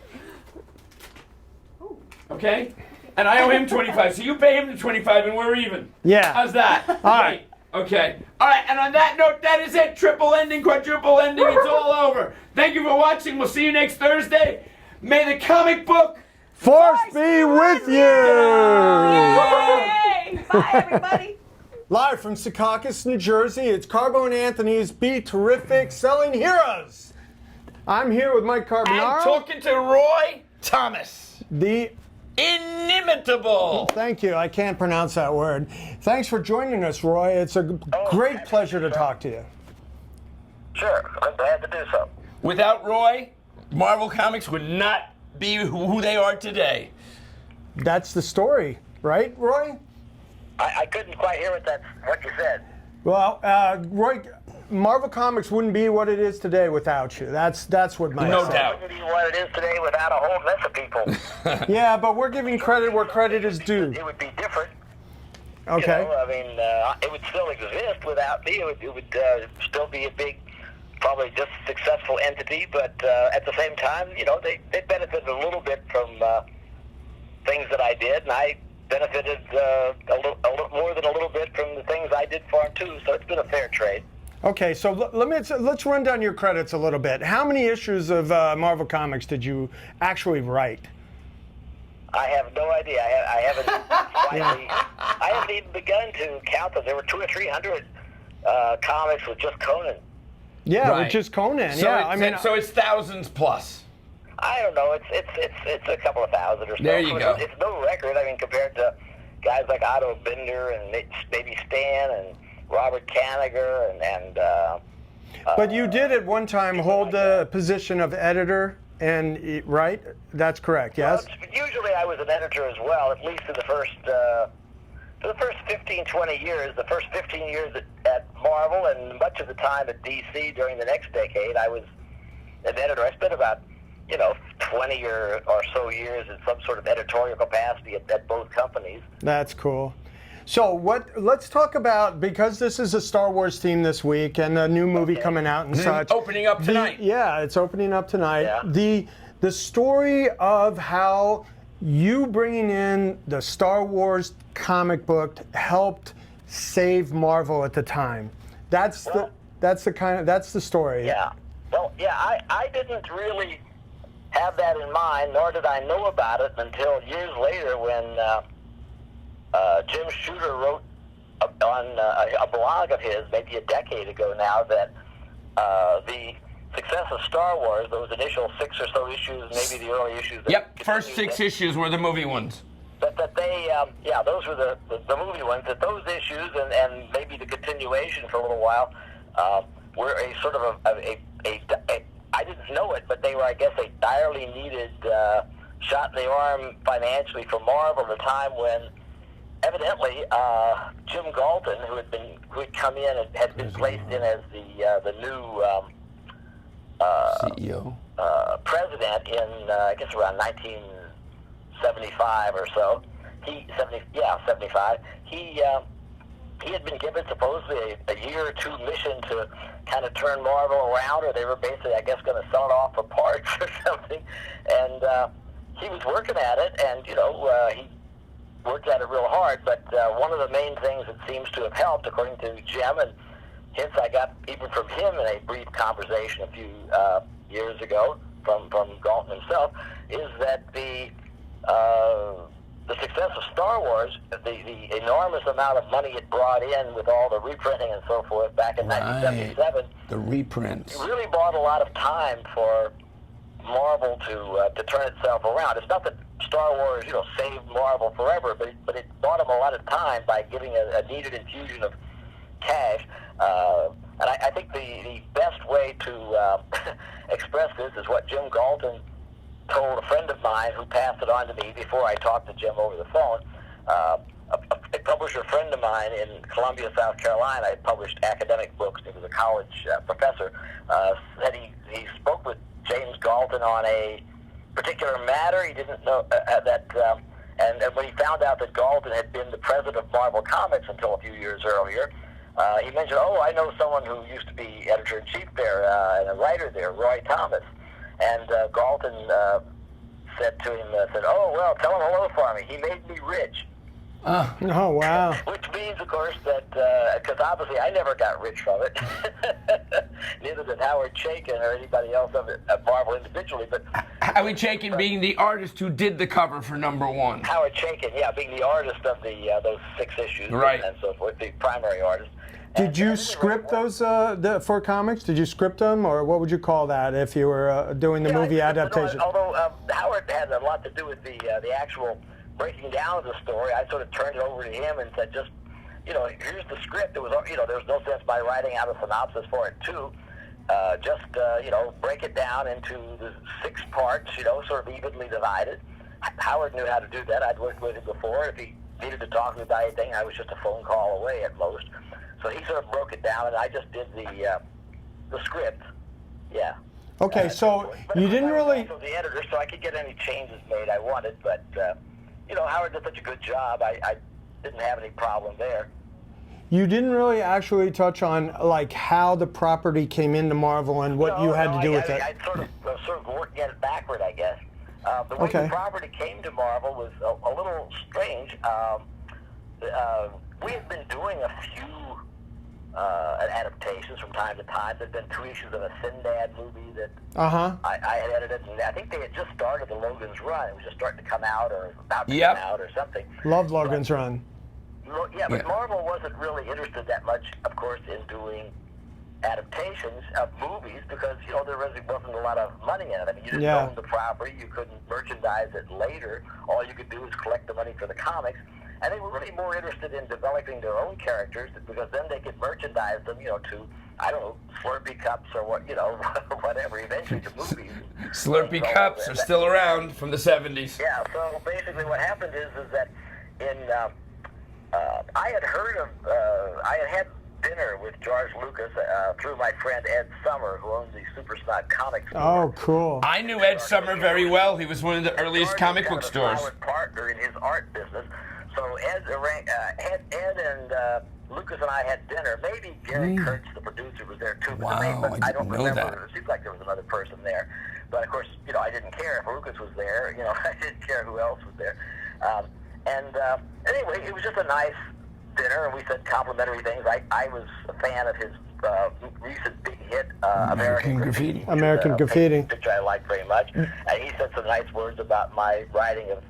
Okay? And I owe him 25. So you pay him the 25 and we're even. Yeah. How's that? All right. Okay. All right. And on that note, that is it. Triple ending, quadruple ending. It's all over. Thank you for watching. We'll see you next Thursday. May the comic book Force be with you. Yay! Bye, everybody. Live from Secaucus, New Jersey, it's Carbo and Anthony's Be Terrific Selling Heroes. I'm here with Mike and Carbonaro. talking to Roy Thomas. The Inimitable. Thank you. I can't pronounce that word. Thanks for joining us, Roy. It's a great pleasure to talk to you. Sure, I'm glad to do so. Without Roy, Marvel Comics would not be who they are today. That's the story, right, Roy? I couldn't quite hear what you said. Well, Roy, Marvel Comics wouldn't be what it is today without you. That's what Mike No said. doubt. It wouldn't be what it is today without a whole mess of people. Yeah, but we're giving credit where credit is due. It would be different. Okay. You know, I mean, it would still exist without me. It would still be a big, probably just successful entity, but at the same time, you know, they benefited a little bit from things that I did, and I benefited a little more than a little bit from the things I did for them too. So it's been a fair trade. Okay, so let's run down your credits a little bit. How many issues of Marvel Comics did you actually write? I have no idea. I haven't finally. I haven't even begun to count them. There were 200 or 300 comics with just Conan. Yeah, Right. with just Conan. So yeah, so it's thousands plus. I don't know. It's a couple of thousand or so. There you go. It's no record. I mean, compared to guys like Otto Binder and maybe Stan and Robert Kanigher and but you did at one time hold the position of editor, and right? That's correct. Yes. Well, usually I was an editor as well, at least for the first 15, 20 years. The first 15 years at Marvel and much of the time at DC during the next decade, I was an editor. I spent about 20 or so years in some sort of editorial capacity at both companies. That's cool. So let's talk about, because this is a Star Wars theme this week and a new movie coming out and such. Opening up tonight. Yeah, it's opening up tonight. Yeah. The story of how you bringing in the Star Wars comic book helped save Marvel at the time. That's the story. Yeah. Well, yeah, I didn't really have that in mind, nor did I know about it until years later when Jim Shooter wrote on a blog of his, maybe a decade ago now, that the success of Star Wars, those initial 6 or so issues, maybe the early issues. Yep, first 6 issues were the movie ones. That they, those were the movie ones. That those issues and maybe the continuation for a little while were a sort of a I didn't know it, but they were, I guess, a direly needed shot in the arm financially for Marvel at a time when evidently Jim Galton, who had come in and had been placed in as the new CEO. President in I guess around 1975 or so. 75. He had been given supposedly a year or two mission to kind of turn Marvel around, or they were basically, I guess, going to sell it off for parts or something. And he was working at it, and he worked at it real hard. But one of the main things that seems to have helped, according to Jim, and hints I got even from him in a brief conversation a few years ago from Galton himself, is that the success of Star Wars, the enormous amount of money it brought in with all the reprinting and so forth back in 1977, The reprints. really bought a lot of time for Marvel to turn itself around. It's not that Star Wars, saved Marvel forever, but it bought them a lot of time by giving a needed infusion of cash. And I think the best way to express this is what Jim Galton told a friend of mine who passed it on to me before I talked to Jim over the phone. A publisher friend of mine in Columbia, South Carolina, I published academic books. He was a college professor. Said he spoke with James Galton on a particular matter. He didn't know and when he found out that Galton had been the president of Marvel Comics until a few years earlier, he mentioned, "Oh, I know someone who used to be editor-in-chief there and a writer there, Roy Thomas." And Galton said to him, "Oh, well, tell him hello for me. He made me rich." Oh, wow. Which means, of course, that, because obviously I never got rich from it. Neither did Howard Chaykin or anybody else of it at Marvel individually. But Howard Chaykin being the artist who did the cover for #1. Howard Chaykin, yeah, being the artist of the those 6 issues, right, and so forth, the primary artist. Did you script those for comics? Did you script them, or what would you call that if you were doing the movie adaptation? Although Howard had a lot to do with the actual breaking down of the story, I sort of turned it over to him and said, just, here's the script. There was no sense by writing out a synopsis for it too. Just break it down into the 6 parts, sort of evenly divided. Howard knew how to do that. I'd worked with him before. If he needed to talk to me about anything, I was just a phone call away at most. So he sort of broke it down, and I just did the script. Yeah. Okay, so you didn't really. I was the editor, so I could get any changes made I wanted, but Howard did such a good job. I didn't have any problem there. You didn't really actually touch on like how the property came into Marvel and what you had to do with it. I sort of working at it backward, I guess. The way the property came to Marvel was a little strange. We had been doing a few adaptations from time to time. There'd been 2 issues of a Sinbad movie that I had edited, and I think they had just started the Logan's Run. It was just starting to come out or about to come out or something. Loved Logan's Run. Yeah, but Marvel wasn't really interested that much, of course, in doing adaptations of movies because, there really wasn't a lot of money in it. I mean, you didn't own the property. You couldn't merchandise it later. All you could do was collect the money for the comics. And they were really more interested in developing their own characters because then they could merchandise them, to, I don't know, Slurpee cups or whatever, eventually to movies. Slurpee cups are still around from the 70s. Yeah, so basically what happened is that in, I had heard of, I had dinner with George Lucas through my friend Ed Summer, who owns the Super Snot Comics store. Oh, cool. I knew Ed Summer very well. He was one of the earliest comic book stores. George was a partner in his art business. So Ed and Lucas and I had dinner. Maybe Gary Kurtz, the producer, was there too. Wow, I don't remember. that. It seems like there was another person there. But of course, I didn't care if Lucas was there. I didn't care who else was there. Anyway, it was just a nice dinner, and we said complimentary things. I was a fan of his recent big hit, American Graffiti. American Graffiti. Which I like very much. And he said some nice words about my writing of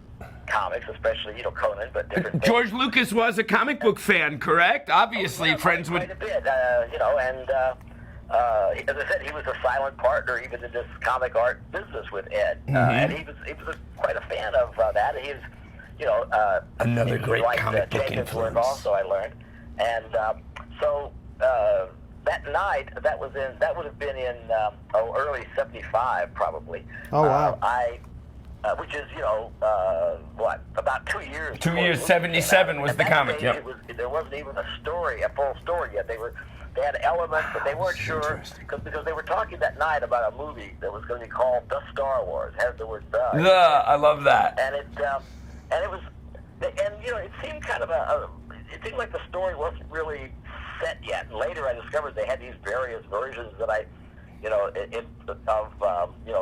comics, especially, Conan, but different things. George Lucas was a comic book fan, correct? Obviously, friends with... Quite a bit, and as I said, he was a silent partner even in this comic art business with Ed. And he was quite a fan of that. He was, another great comic book influence. Also, I learned. And so that night, that would have been in early '75 probably. Oh, wow. Which is, about 2 years. 2 years, 77 was the comic, yep. There wasn't even a full story yet. They had elements, but they weren't sure, because they were talking that night about a movie that was going to be called The Star Wars. It has the word "the." I love that. And it was, it seemed kind of it seemed like the story wasn't really set yet. And later I discovered they had these various versions that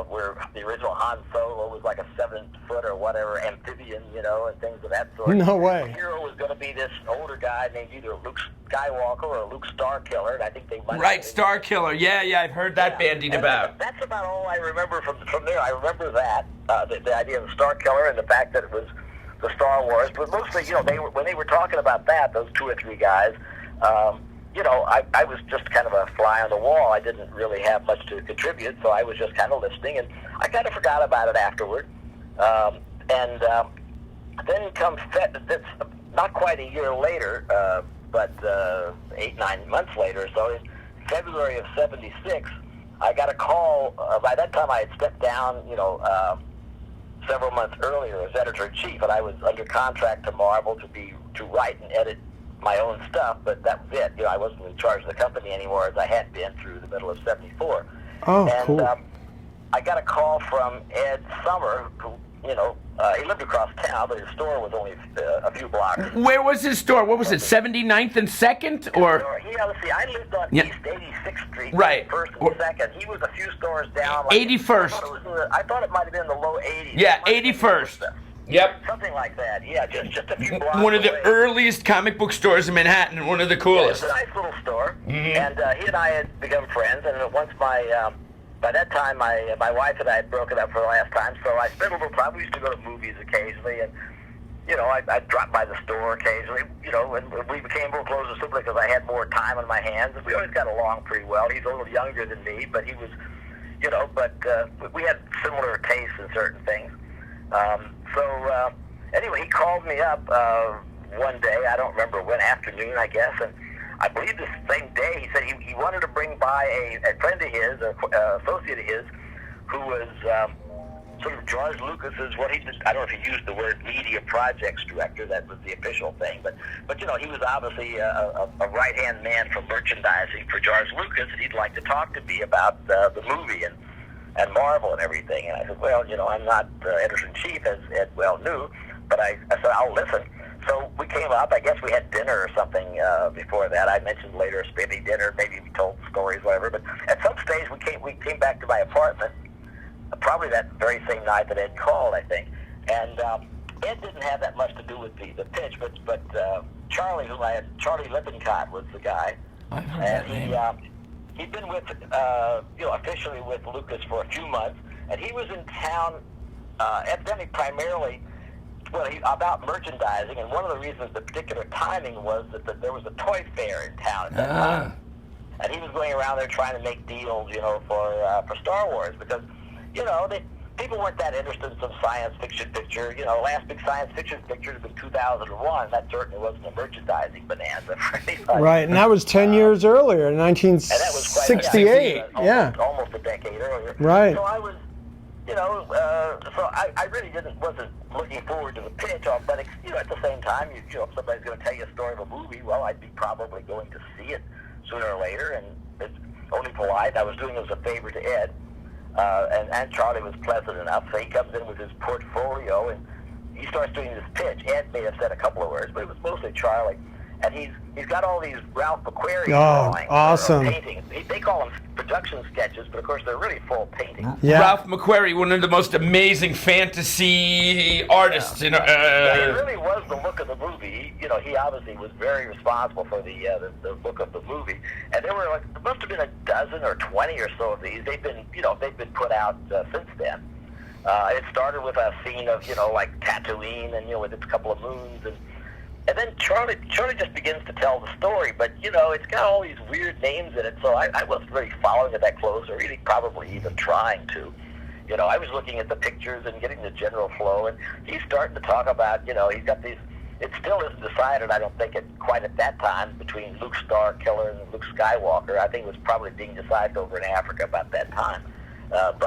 where the original Han Solo was like a 7-foot or whatever amphibian, and things of that sort. No way. The hero was going to be this older guy named either Luke Skywalker or Luke Starkiller, and I think they might. Right, Starkiller. Yeah, I've heard that bandied about. That's about all I remember from there. I remember that the idea of the Starkiller and the fact that it was the Star Wars, but mostly, when they were talking about that, those 2 or 3 guys. I was just kind of a fly on the wall. I didn't really have much to contribute, so I was just kind of listening, and I kind of forgot about it afterward. Then comes that's not quite a year later, but 8-9 months later. So in February of '76, I got a call. By that time, I had stepped down, several months earlier as editor-in-chief, and I was under contract to Marvel to write and edit my own stuff, but that was it. I wasn't in charge of the company anymore as I had been through the middle of '74. Oh, and, cool. I got a call from Ed Summer, who, he lived across town, but his store was only a few blocks. Where was his store? What was it, 79th and 2nd? Or Let's see, I lived on East 86th Street, right. 1st and 2nd. He was a few stores down. 81st. I thought it might have been in the low 80s. Yeah, 81st. Yep. Something like that. Yeah, just a few blocks One of the away. earliest comic book stores in Manhattan, and one of the coolest. It's a nice little store, and he and I had become friends. And once by that time, my wife and I had broken up for the last time, so I spent a little time. We used to go to movies occasionally, and I'd drop by the store occasionally. And we became a little closer simply because I had more time on my hands. And we always got along pretty well. He's a little younger than me, but he was, but we had similar tastes in certain things. Anyway, he called me up one day, I don't remember when, afternoon, I guess, and I believe the same day he said he wanted to bring by a friend of his, an associate of his, who was sort of George Lucas's, I don't know if he used the word media projects director, that was the official thing, but he was obviously a right-hand man for merchandising for George Lucas, and he'd like to talk to me about the movie and Marvel and everything. And I said, well, I'm not editor-in-chief, as Ed well knew, but I said, I'll listen. So we came up. I guess we had dinner or something before that. I mentioned later a spaghetti dinner. Maybe we told stories, whatever. But at some stage, we came back to my apartment, probably that very same night that Ed called, I think. And Ed didn't have that much to do with the pitch, but Charlie Lippincott was the guy. I've heard that name. He'd been with, officially with Lucas for a few months, and he was in town, evidently primarily, about merchandising, and one of the reasons the particular timing was that there was a toy fair in town at that time. And he was going around there trying to make deals, for Star Wars, because, people weren't that interested in some science fiction picture. Last big science fiction picture had been 2001. That certainly wasn't a merchandising bonanza for anybody. Right, and that was 10 years earlier, in And that was quite 1968. Yeah. Almost a decade earlier. Right. So I was, so I really wasn't looking forward to the pitch, but at the same time, if somebody's going to tell you a story of a movie, well, I'd be probably going to see it sooner or later, and it's only polite. I was doing it as a favor to Ed. And Charlie was pleasant enough, so he comes in with his portfolio and he starts doing this pitch. Ed may have said a couple of words, but it was mostly Charlie. And he's got all these Ralph McQuarrie drawings. Awesome. Paintings. They call them production sketches, but of course they're really full paintings. Yeah. Ralph McQuarrie, one of the most amazing fantasy artists. It really was the look of the movie. He obviously was very responsible for the look of the movie. And there must have been a dozen or 20 or so of these. They've been put out since then. It started with a scene of like Tatooine, and with its couple of moons, and then Charlie just begins to tell the story, but it's got all these weird names in it, so I wasn't really following it that close, or really probably even trying to. I was looking at the pictures and getting the general flow, and he's starting to talk about, he's got these. It still isn't decided, I don't think, quite at that time, between Luke Starkiller and Luke Skywalker. I think it was probably being decided over in Africa about that time. And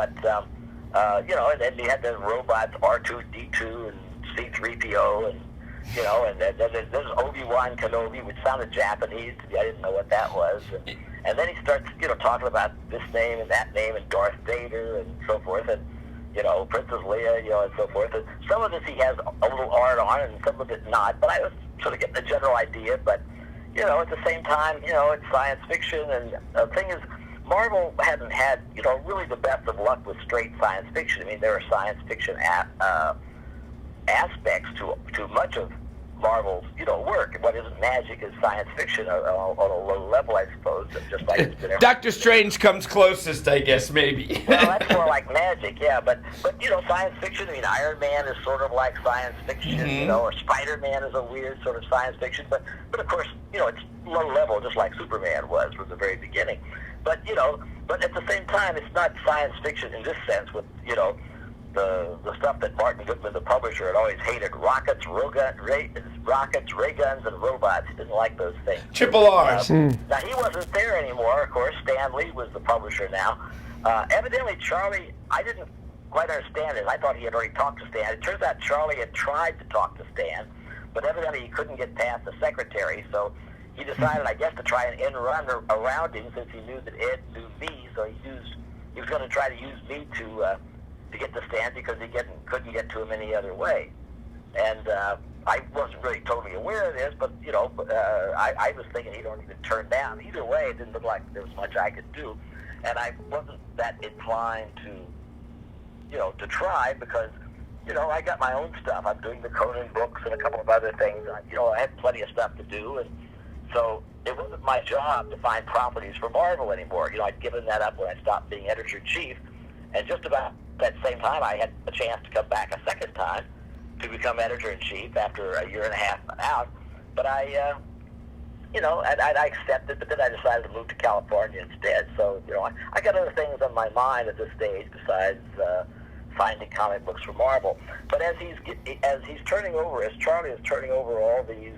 then you had the robots R2-D2 and C-3PO, and and there's Obi-Wan Kenobi, which sounded Japanese to me. I didn't know what that was. And then he starts, talking about this name and that name and Darth Vader and so forth, and Princess Leia, and so forth. And some of this he has a little art on, and some of it not. But I was sort of getting the general idea. But at the same time, it's science fiction, and the thing is, Marvel hadn't had really the best of luck with straight science fiction. I mean, there are science fiction aspects to much of Marvel's work. What isn't magic is science fiction on a low level, I suppose. Just like it's been Doctor Strange comes closest, I guess, maybe. Well, that's more like magic, yeah. But science fiction. I mean, Iron Man is sort of like science fiction, or Spider-Man is a weird sort of science fiction. But of course, it's low level, just like Superman was from the very beginning. But but at the same time, it's not science fiction in this sense. With the stuff that Martin Goodman, the publisher, had always hated: rockets, ray guns, and robots. He didn't like those things. Triple R's. Now, he wasn't there anymore, of course. Stan Lee was the publisher now. Evidently, Charlie, I didn't quite understand is I thought he had already talked to Stan. It turns out Charlie had tried to talk to Stan, but evidently he couldn't get past the secretary, so he decided, I guess, to try and end run around him since he knew that Ed knew me, so he was going to try to use me to get to Stan because he couldn't get to him any other way. And I wasn't really totally aware of this, but, I was thinking he'd already been turned down. Either way, it didn't look like there was much I could do. And I wasn't that inclined to try because, I got my own stuff. I'm doing the Conan books and a couple of other things. I had plenty of stuff to do, and so it wasn't my job to find properties for Marvel anymore. I'd given that up when I stopped being editor-in-chief, and just about that same time, I had a chance to come back a second time to become editor-in-chief after a year and a half out. But I accepted, but then I decided to move to California instead. So, I got other things on my mind at this stage besides finding comic books for Marvel. But as Charlie is turning over all these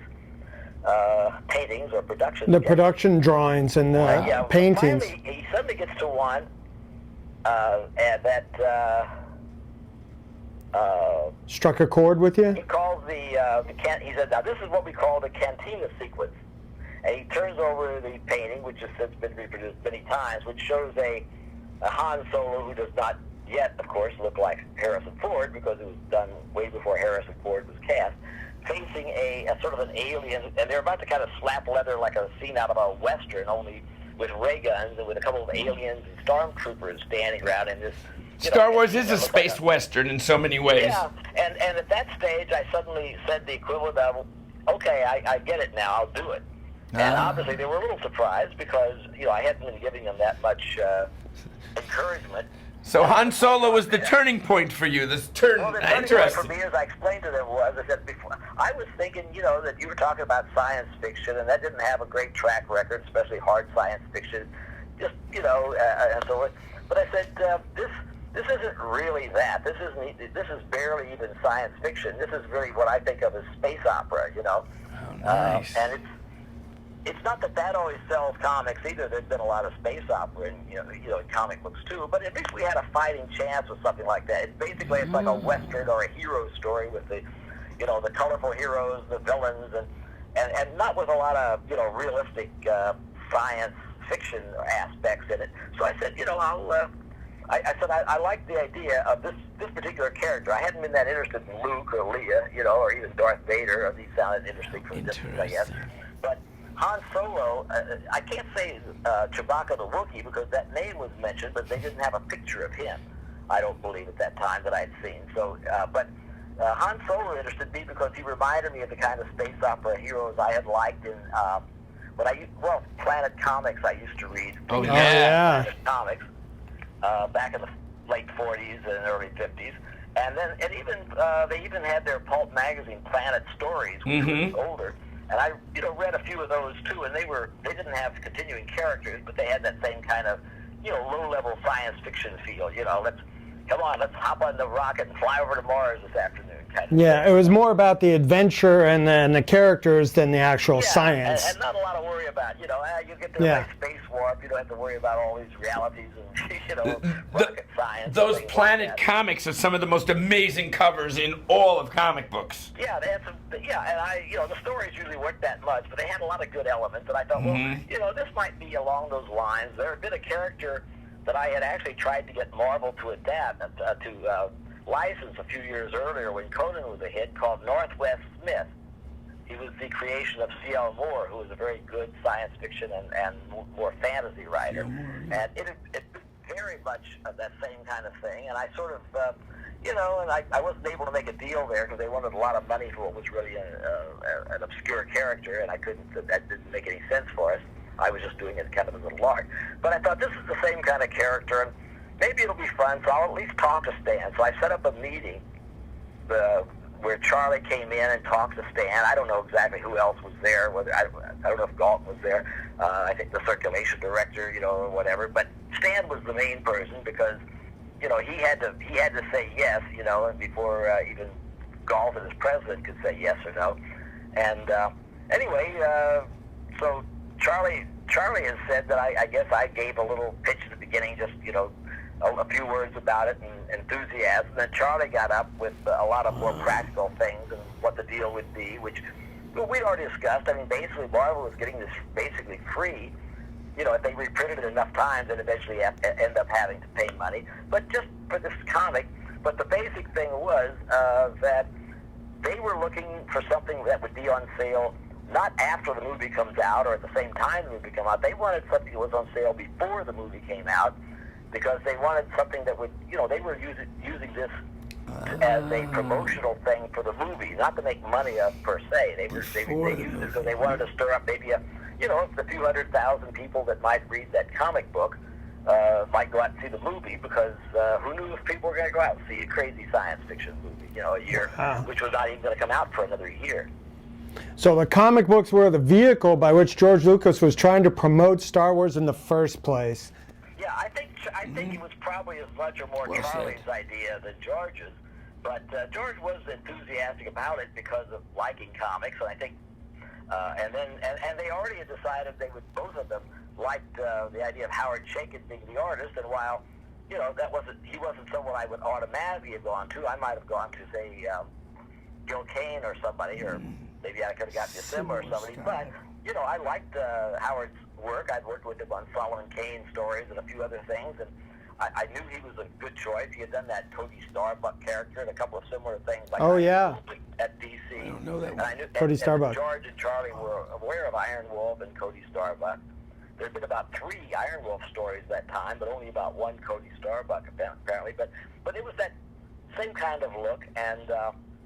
paintings or productions. The production drawings and the paintings. Finally, he suddenly gets to one and that struck a chord with you? he calls he said, now this is what we call the cantina sequence. And he turns over the painting, which has since been reproduced many times, which shows a Han Solo who does not yet, of course, look like Harrison Ford because it was done way before Harrison Ford was cast, facing a sort of an alien, and they're about to kind of slap leather like a scene out of a Western, only with ray guns and with a couple of aliens and stormtroopers standing around in this. Star Wars is a space western in so many ways. Yeah, and at that stage, I suddenly said the equivalent of, okay, I get it now, I'll do it. And obviously they were a little surprised because, I hadn't been giving them that much encouragement. So Han Solo was the turning point for you, this turn. Well, the turning point for Interesting. me, as I explained to them, was, I said before, I was thinking, that you were talking about science fiction, and that didn't have a great track record, especially hard science fiction, just, and so on. But I said, this isn't really that. This is barely even science fiction. This is really what I think of as space opera, Oh, nice. And it's not that always sells comics either. There's been a lot of space opera in in comic books too. But at least we had a fighting chance with something like that. It's like a western or a hero story with the the colorful heroes, the villains, and not with a lot of realistic science fiction aspects in it. So I said I like the idea of this particular character. I hadn't been that interested in Luke or Leia, or even Darth Vader. These sounded interesting from a distance, I guess. But Han Solo, I can't say Chewbacca the Wookiee because that name was mentioned, but they didn't have a picture of him, I don't believe, at that time that I had seen. So, but Han Solo interested me because he reminded me of the kind of space opera heroes I had liked in Planet Comics I used to read. Oh, yeah. Planet Comics back in the late 40s and early 50s. And then they even had their pulp magazine, Planet Stories, which was older. And I, read a few of those too, and they didn't have continuing characters, but they had that same kind of, low-level science fiction feel. Let's hop on the rocket and fly over to Mars this afternoon. Kind of Yeah, thing. it was more about the adventure and then the characters than the actual science. And not a lot to worry about. You get there by space warp. You don't have to worry about all these realities and rocket science. Those Planet comics are some of the most amazing covers in all of comic books. Yeah, they had some. Yeah, and the stories usually weren't that much, but they had a lot of good elements. And I thought, well, this might be along those lines. There had been a character that I had actually tried to get Marvel to adapt to license a few years earlier when Conan was a hit, called Northwest Smith. He was the creation of C.L. Moore, who was a very good science fiction and more fantasy writer. And it very much that same kind of thing. And I sort of, and I wasn't able to make a deal there because they wanted a lot of money for what was really an obscure character, and that didn't make any sense for us. I was just doing it kind of as a lark. But I thought this is the same kind of character, and maybe it'll be fun, so I'll at least talk to Stan. So I set up a meeting where Charlie came in and talked to Stan. I don't know exactly who else was there. I don't know if Galton was there. I think the circulation director, or whatever. But Stan was the main person because, he had to say yes, before even Galton as president could say yes or no. And anyway, so Charlie has said that I guess I gave a little pitch at the beginning, just a few words about it and enthusiasm. Then Charlie got up with a lot of more practical things and what the deal would be, which we'd already discussed. I mean, basically, Marvel was getting this basically free. You know, if they reprinted it enough times, they'd eventually end up having to pay money. But just for this comic, but the basic thing was that they were looking for something that would be on sale not after the movie comes out or at the same time the movie comes out. They wanted something that was on sale before the movie came out because they wanted something that would, you know, they were using this as a promotional thing for the movie, not to make money of per se. They used it because they wanted to stir up maybe the few 100,000 people that might read that comic book might go out and see the movie because who knew if people were going to go out and see a crazy science fiction movie, you know, a year, which was not even going to come out for another year. So the comic books were the vehicle by which George Lucas was trying to promote Star Wars in the first place. Yeah, I think it was probably as much or more Charlie's idea than George's, but George was enthusiastic about it because of liking comics, and I think, and they already had decided they would, both of them liked the idea of Howard Chaykin being the artist, and while, you know, he wasn't someone I would automatically have gone to, I might have gone to, say, Gil Kane or somebody, or maybe I could have gotten Sim or somebody, but, you know, I liked Howard's work. I'd worked with him on Solomon Kane stories and a few other things, and I knew he was a good choice. He had done that Cody Starbuck character and a couple of similar things like at DC. I don't know that one. And I knew, Cody and Starbuck. George and Charlie were aware of Iron Wolf and Cody Starbuck. There had been about 3 Iron Wolf stories that time, but only about 1 Cody Starbuck apparently. But it was that same kind of look and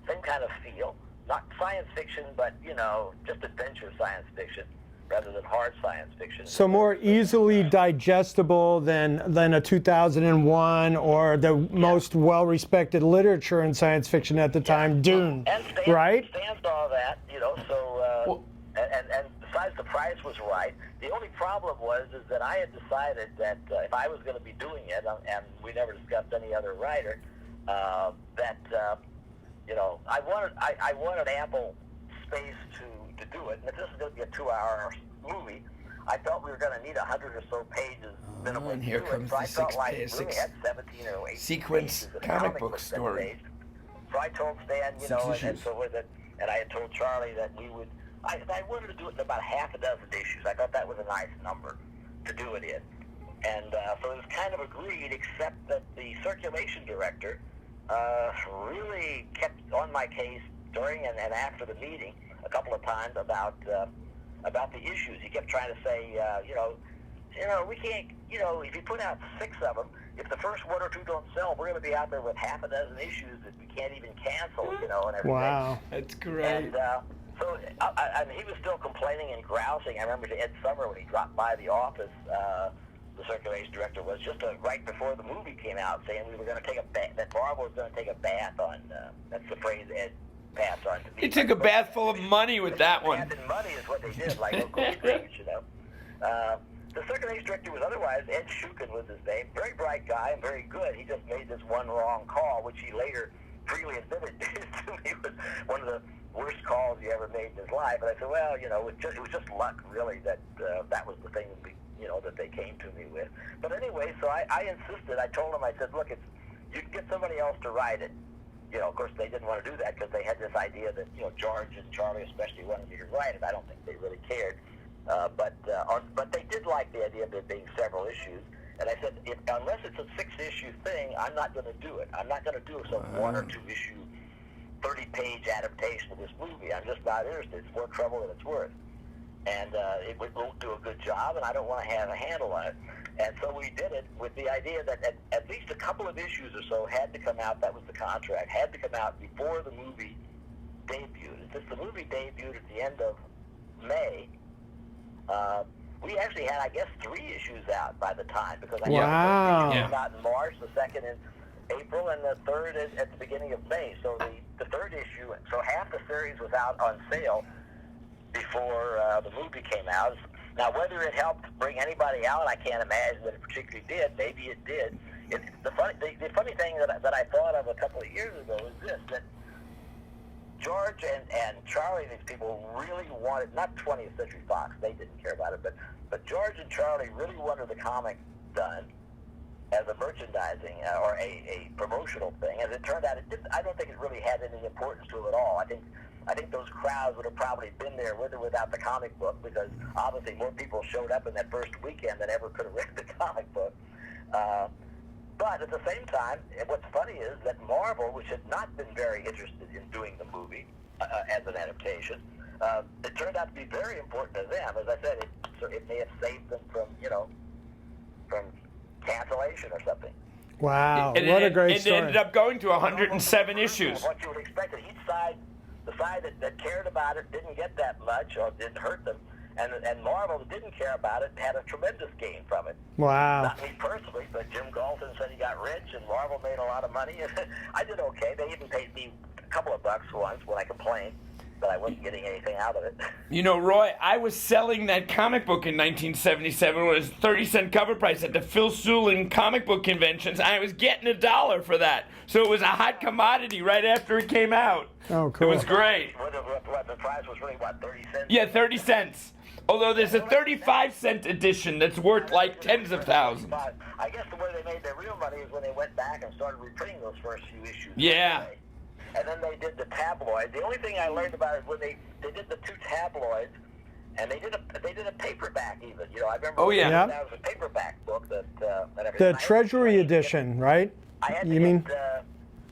same kind of feel. Not science fiction, but, you know, just adventure science fiction rather than hard science fiction. So more easily digestible than a 2001 or the most well-respected literature in science fiction at the time, Dune, and Stan, right? Stan saw that, you know, so, and besides the price was right, the only problem was is that I had decided that if I was going to be doing it, and we never discussed any other writer, you know, I wanted ample space to do it, and if this is going to be a 2-hour movie, I felt we were going to need 100 or so pages minimum and here to do comes it. So I the felt 6 like page, we only had 17 or 18 sequence pages of comic book books that story. page. So I told Stan, you know, and so with it, and I had told Charlie that we would. I wanted to do it in about half a dozen issues. I thought that was a nice number to do it in, and so it was kind of agreed, except that the circulation director really kept on my case during and after the meeting a couple of times about the issues. He kept trying to say, you know, we can't, you know, if you put out 6 of them, if the first 1 or 2 don't sell, we're going to be out there with half a dozen issues that we can't even cancel, you know, and everything. Wow. That's great. And so I mean, he was still complaining and grousing. I remember Ed Summer when he dropped by the office, the circulation director was just right before the movie came out, saying we were going to take a bath, that Marvel was going to take a bath on, that's the phrase Ed passed on to me. He took a bath full of money with that one. Bath in money is what they did, like Uncle Scrooge, you know. The circulation director was otherwise, Ed Shukin was his name, very bright guy and very good. He just made this one wrong call, which he later freely admitted to me was one of the worst calls he ever made in his life. And I said, well, you know, it was just luck, really, that that was the thing, you know, that they came to me with. But anyway, so I insisted. I told him, I said, look, you can get somebody else to write it. You know, of course, they didn't want to do that because they had this idea that, you know, George and Charlie especially wanted me to write it. I don't think they really cared. But they did like the idea of there being several issues. And I said, unless it's a 6-issue thing, I'm not going to do it. I'm not going to do some 1 or 2 issue, 30-page adaptation of this movie. I'm just not interested. It's more trouble than it's worth. And it won't do a good job, and I don't want to have a handle on it. And so we did it with the idea that at least a couple of issues or so had to come out. That was the contract. Had to come out before the movie debuted. Since the movie debuted at the end of May, we actually had, I guess, 3 issues out by the time, because I Wow. think the first issue came out in March, the second in April, and the third is at the beginning of May. So the third issue, so half the series was out on sale before the movie came out. Now, whether it helped bring anybody out, I can't imagine that it particularly did. Maybe it did. The funny thing that I thought of a couple of years ago is this, that George and Charlie, these people really wanted, not 20th Century Fox, they didn't care about it, but George and Charlie really wanted the comic done, as a merchandising or a promotional thing. As it turned out, I don't think it really had any importance to it at all. I think those crowds would have probably been there with or without the comic book, because obviously more people showed up in that first weekend than ever could have read the comic book. But at the same time, what's funny is that Marvel, which had not been very interested in doing the movie as an adaptation, it turned out to be very important to them. As I said, it may have saved them from cancellation or something. Wow, what a great story. It ended up going to 107 issues. What you would expect, each side, the side that cared about it didn't get that much or didn't hurt them, and Marvel, that didn't care about it, had a tremendous gain from it. Wow. Not me personally, but Jim Galton said he got rich, and Marvel made a lot of money. I did okay. They even paid me a couple of bucks once when I complained that I wasn't getting anything out of it. You know, Roy, I was selling that comic book in 1977 when it was 30-cent cover price at the Phil Soulin comic book conventions. I was getting $1 for that. So it was a hot commodity right after it came out. Oh, cool. It was great. What the price was really, 30 cents? Yeah, 30 cents. Although there's a 35-cent edition that's worth like tens of thousands. I guess the way they made their real money is when they went back and started reprinting those first few issues. Yeah. And then they did the tabloid. The only thing I learned about it when they did the 2 tabloids, and they did a paperback even. You know, I remember. Oh yeah. That was a paperback book that. The Treasury edition, right? I had to get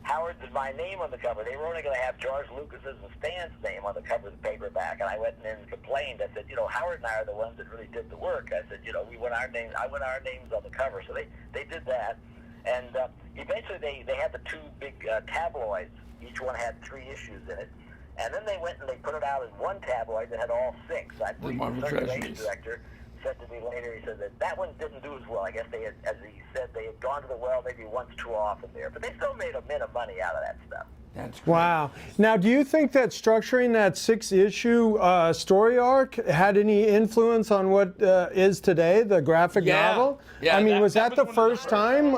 Howard's and my name on the cover. They were only going to have George Lucas's and Stan's name on the cover of the paperback, and I went in and complained. I said, Howard and I are the ones that really did the work. I said, we want our names. I want our names on the cover. So they did that, and eventually they had the 2 big tabloids. Each one had 3 issues in it. And then they went and they put it out in one tabloid that had all 6. I believe the circulation director said to me later, he said that one didn't do as well. I guess they had, as he said, they had gone to the well maybe once too often there. But they still made a mint of money out of that stuff. That's great. Wow. Now, do you think that structuring that 6-issue story arc had any influence on what is today, the graphic novel? Yeah, I mean, was that the one of first time?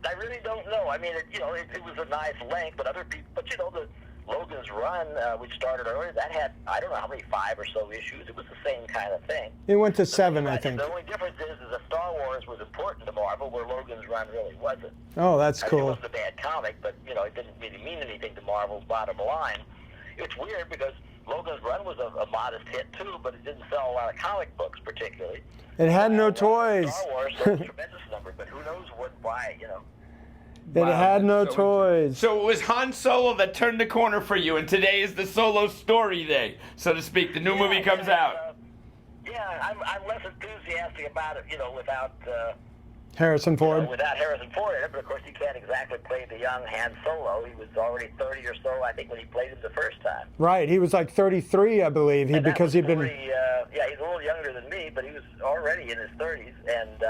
I really don't know. I mean, it was a nice length, but other people, but the Logan's Run, which started earlier, that had, I don't know how many, 5 or so issues. It was the same kind of thing. It went to 7, I think. The only difference is that Star Wars was important to Marvel, where Logan's Run really wasn't. Oh, that's I mean, cool. it wasn't a bad comic, but, it didn't really mean anything to Marvel's bottom line. It's weird because Logan's Run was a modest hit, too, but it didn't sell a lot of comic books, particularly. It had no toys. Star Wars sold a tremendous number, but who knows why, It had no toys. So it was Han Solo that turned the corner for you, and today is the Solo story day, so to speak. The new movie comes out. I'm less enthusiastic about it, without Harrison Ford. Without Harrison Ford in it, but of course he can't exactly play the young Han Solo. He was already 30 or so, I think, when he played him the first time. Right, he was like 33, I believe, because he'd been. He's a little younger than me, but he was already in his 30s, and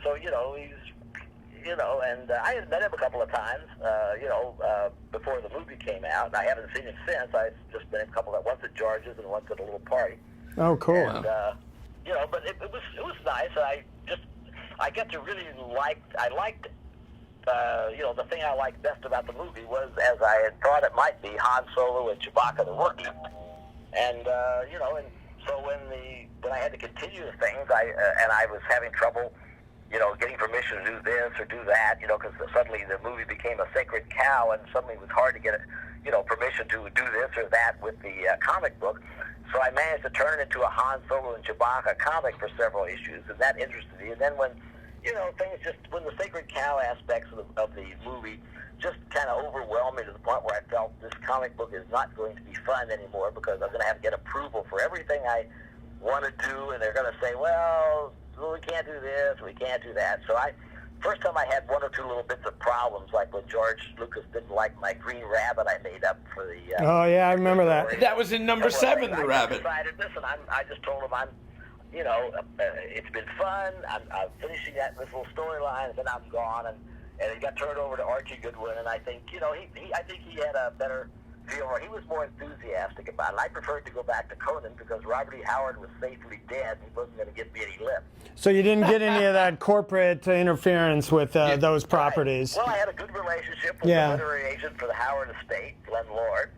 so he's. And I had met him a couple of times, before the movie came out. And I haven't seen him since. I've just been once at George's and once at a little party. Oh, cool. And, but it was nice. I got to really I liked the thing I liked best about the movie was, as I had thought it might be, Han Solo and Chewbacca the Wookiee. And, and so when I had to continue the things, I was having trouble, getting permission to do this or do that, because suddenly the movie became a sacred cow, and suddenly it was hard to get, permission to do this or that with the comic book. So I managed to turn it into a Han Solo and Chewbacca comic for several issues, and that interested me. And then when, when the sacred cow aspects of the movie just kind of overwhelmed me to the point where I felt this comic book is not going to be fun anymore, because I'm going to have to get approval for everything I want to do, and they're going to say, well, we can't do this, we can't do that. So first time I had 1 or 2 little bits of problems, like when George Lucas didn't like my green rabbit I made up for the... oh, yeah, I remember that. That was in number 7, the rabbit. I decided, listen, I just told him it's been fun, I'm finishing this little storyline, and then I'm gone, and it got turned over to Archie Goodwin, and I think, I think he had a better feel, or he was more enthusiastic about it. I preferred to go back to Conan because Robert E. Howard was safely dead, and he wasn't going to give me any lip. So you didn't get any of that corporate interference with those properties? Right. Well, I had a good relationship with the literary agent for the Howard estate, Glenn Lord,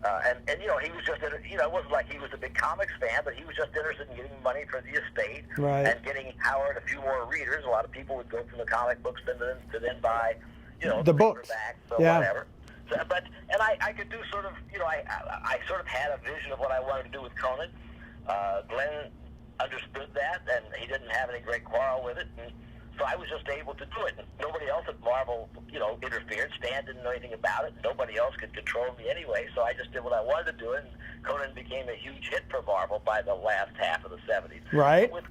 And you know, he was just, you know, it wasn't like he was a big comics fan, but he was just interested in getting money for the estate Right. and getting Howard a few more readers. A lot of people would go from the comic books to then buy, you know, The books. paperbacks or Yeah. whatever. So, and I could do sort of, you know, I sort of had a vision of what I wanted to do with Conan. Glenn understood that, and he didn't have any great quarrel with it, and so I was just able to do it. And nobody else at Marvel, you know, interfered. Stan didn't know anything about it. Nobody else could control me anyway, so I just did what I wanted to do, and Conan became a huge hit for Marvel by the last half of the 70s. Right. With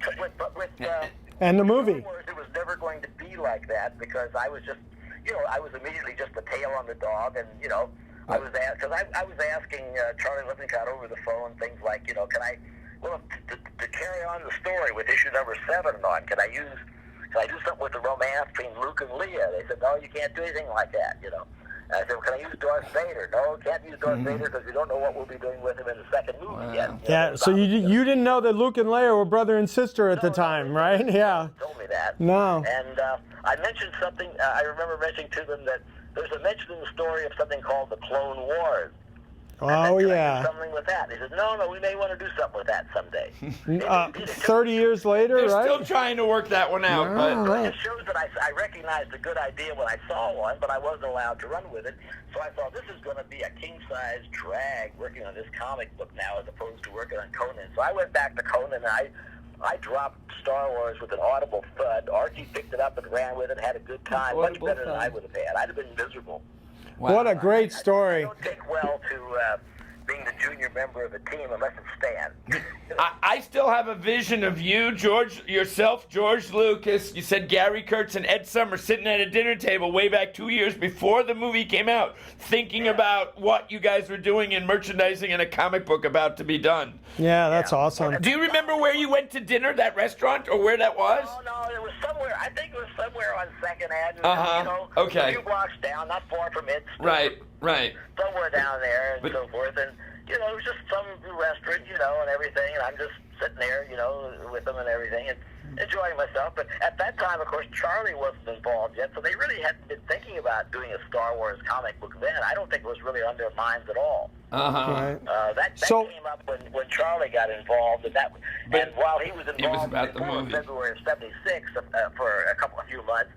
And the movie. Star Wars, it was never going to be like that because I was just, you know, I was immediately just the tail on the dog, and, you know, I was asking Charlie Lippincott over the phone things like, you know, can I, well, to carry on the story with issue number 7 on, can I do something with the romance between Luke and Leia? They said, no, you can't do anything like that, you know. And I said, well, can I use Darth Vader? No, can't use Darth Vader because we don't know what we'll be doing with him in the second movie yet. You Yeah, know, so you didn't know that Luke and Leia were brother and sister at the No, time, right? Yeah. told me that. No. And I mentioned something, I remember mentioning to them that there's a mention in the story of something called the Clone Wars. Oh, Can I do yeah. something with that? They said, no, we may want to do something with that someday. 30 years later, They're right? still trying to work that one out, Wow. but It shows that I recognized a good idea when I saw one, but I wasn't allowed to run with it. So I thought, this is going to be a king-size drag working on this comic book now as opposed to working on Conan. So I went back to Conan, and I dropped Star Wars with an audible thud. Archie picked it up and ran with it, had a good time, much Audible better than thud. I would have had. I'd have been miserable. wow. What a great I story. don't take well to being the junior member of a team unless it's Stan. I still have a vision of you, George Lucas. You said Gary Kurtz and Ed Summer sitting at a dinner table way back 2 years before the movie came out, thinking about what you guys were doing in merchandising and a comic book about to be done. Yeah, that's awesome. Do you remember where you went to dinner, that restaurant, or where that was? No, it was somewhere. I think it was somewhere on Second Avenue. Uh-huh. You know, Okay. a few blocks down, not far from it. Right. Somewhere down there and But- so forth. And, you know, it was just some restaurant, you know, and everything. And I'm just sitting there, you know, with them and everything and enjoying myself. But at that time, of course, Charlie wasn't involved yet. So they really hadn't been thinking about doing a Star Wars comic book then. I don't think it was really on their minds at all. Uh-huh. Right. That So- came up when Charlie got involved, and while he was involved it was about the before movie. February of '76 for a few months,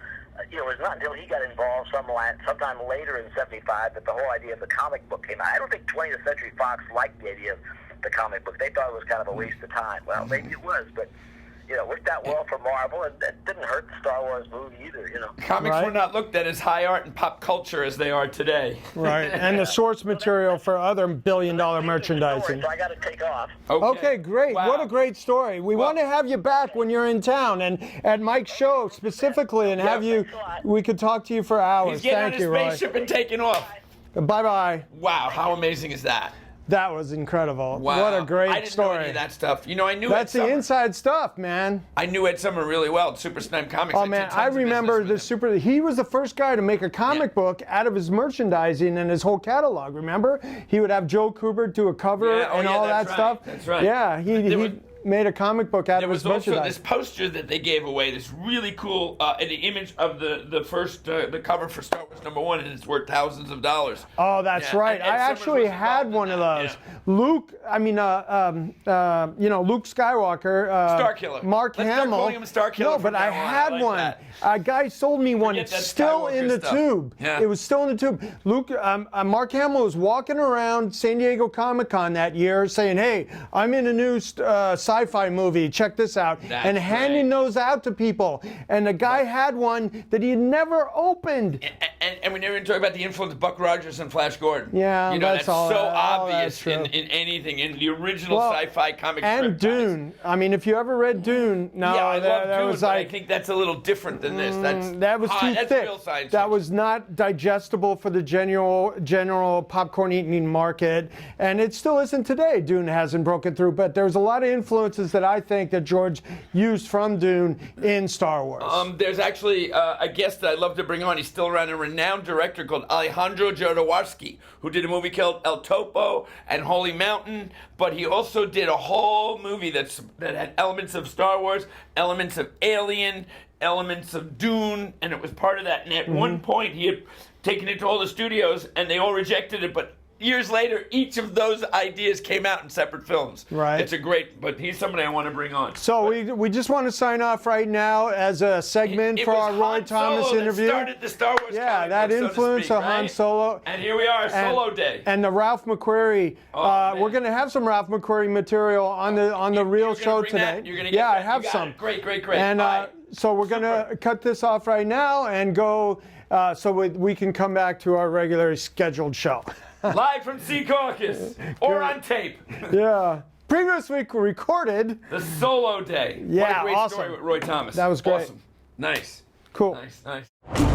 you know, it was not until he got involved sometime later in '75 that the whole idea of the comic book came out. I don't think 20th Century Fox liked the idea of the comic book. They thought it was kind of a waste of time. Well, maybe it was, but you know, worked out well for Marvel, and it didn't hurt the Star Wars movie either. You know. Comics Right. were not looked at as high art and pop culture as they are today. Right. And the source material for other billion-dollar merchandising. So I got to take off. Okay, great. Wow. What a great story. We want to have you back when you're in town and at Mike's show specifically and have you, we could talk to you for hours. He's getting Thank on you, his Roy. spaceship and taking off. Bye-bye. Wow, how amazing is that? That was incredible. Wow. What a great I didn't story. know any of that stuff. You know, I knew That's Ed the Summer. inside stuff, man. I knew Ed Summer really well at Super Snipe Comics. Oh did man, tons I of remember business the with him. he was the first guy to make a comic book out of his merchandising and his whole catalog, remember? He would have Joe Kubert do a cover Yeah, oh, and yeah, all that's that right, stuff. that's right. Yeah, There he was- made a comic book out There of his was also merchandise. this poster that they gave away, this really cool, an image of the first, the cover for Star Wars #1, and it's worth thousands of dollars. Oh, that's Yeah, right. and Ed I Summers actually was had involved one in of that, those. yeah. Luke, Luke Skywalker. Starkiller. Mark Let's start Hamill. calling him Starkiller No, from but I now on. had I like one. that. A guy sold me one. Forget It's that still in Skywalker the stuff. tube. Yeah. It was still in the tube. Luke, Mark Hamill was walking around San Diego Comic-Con that year saying, hey, I'm in a new sci-fi movie. Check this out. That's and handing great. those out to people. And the guy had one that he had never opened. And we never even talk about the influence of Buck Rogers and Flash Gordon. Yeah, you know, that's all- so all obvious that's true. in anything, in the original Well, sci-fi comic and strip guys. Dune. I mean, if you ever read Dune, no, Yeah, I love that Dune, was but like I think that's a little different than this. that was too that's thick. real science That fiction. was not digestible for the general popcorn eating market, and it still isn't today. Dune hasn't broken through, but there's a lot of influences that I think that George used from Dune in Star Wars. There's actually a guest that I'd love to bring on. He's still around, a renowned director called Alejandro Jodorowsky, who did a movie called El Topo and Holy Mountain, but he also did a whole movie that had elements of Star Wars, elements of Alien, elements of Dune, and it was part of that. And at one point, he had taken it to all the studios, and they all rejected it, but years later, each of those ideas came out in separate films. Right. It's a great, but he's somebody I want to bring on. So we just want to sign off right now as a segment It for was our Roy Han Thomas Solo interview. That started the Star Wars Yeah, comic that book, so to influence speak, of Han right? Solo. And here we are, Solo Day. And the Ralph McQuarrie. Oh, we're going to have some Ralph McQuarrie material on the real You're gonna show bring today. that? You're gonna get yeah, that? I have You got some. it. Great. And All right. so we're going to cut this off right now and go so we can come back to our regularly scheduled show. Live from Sea Caucus or on tape. Yeah. Previous week we recorded. The Solo Day. Yeah, what a great awesome. story with Roy Thomas. That was great. Awesome. Nice. Cool. Nice.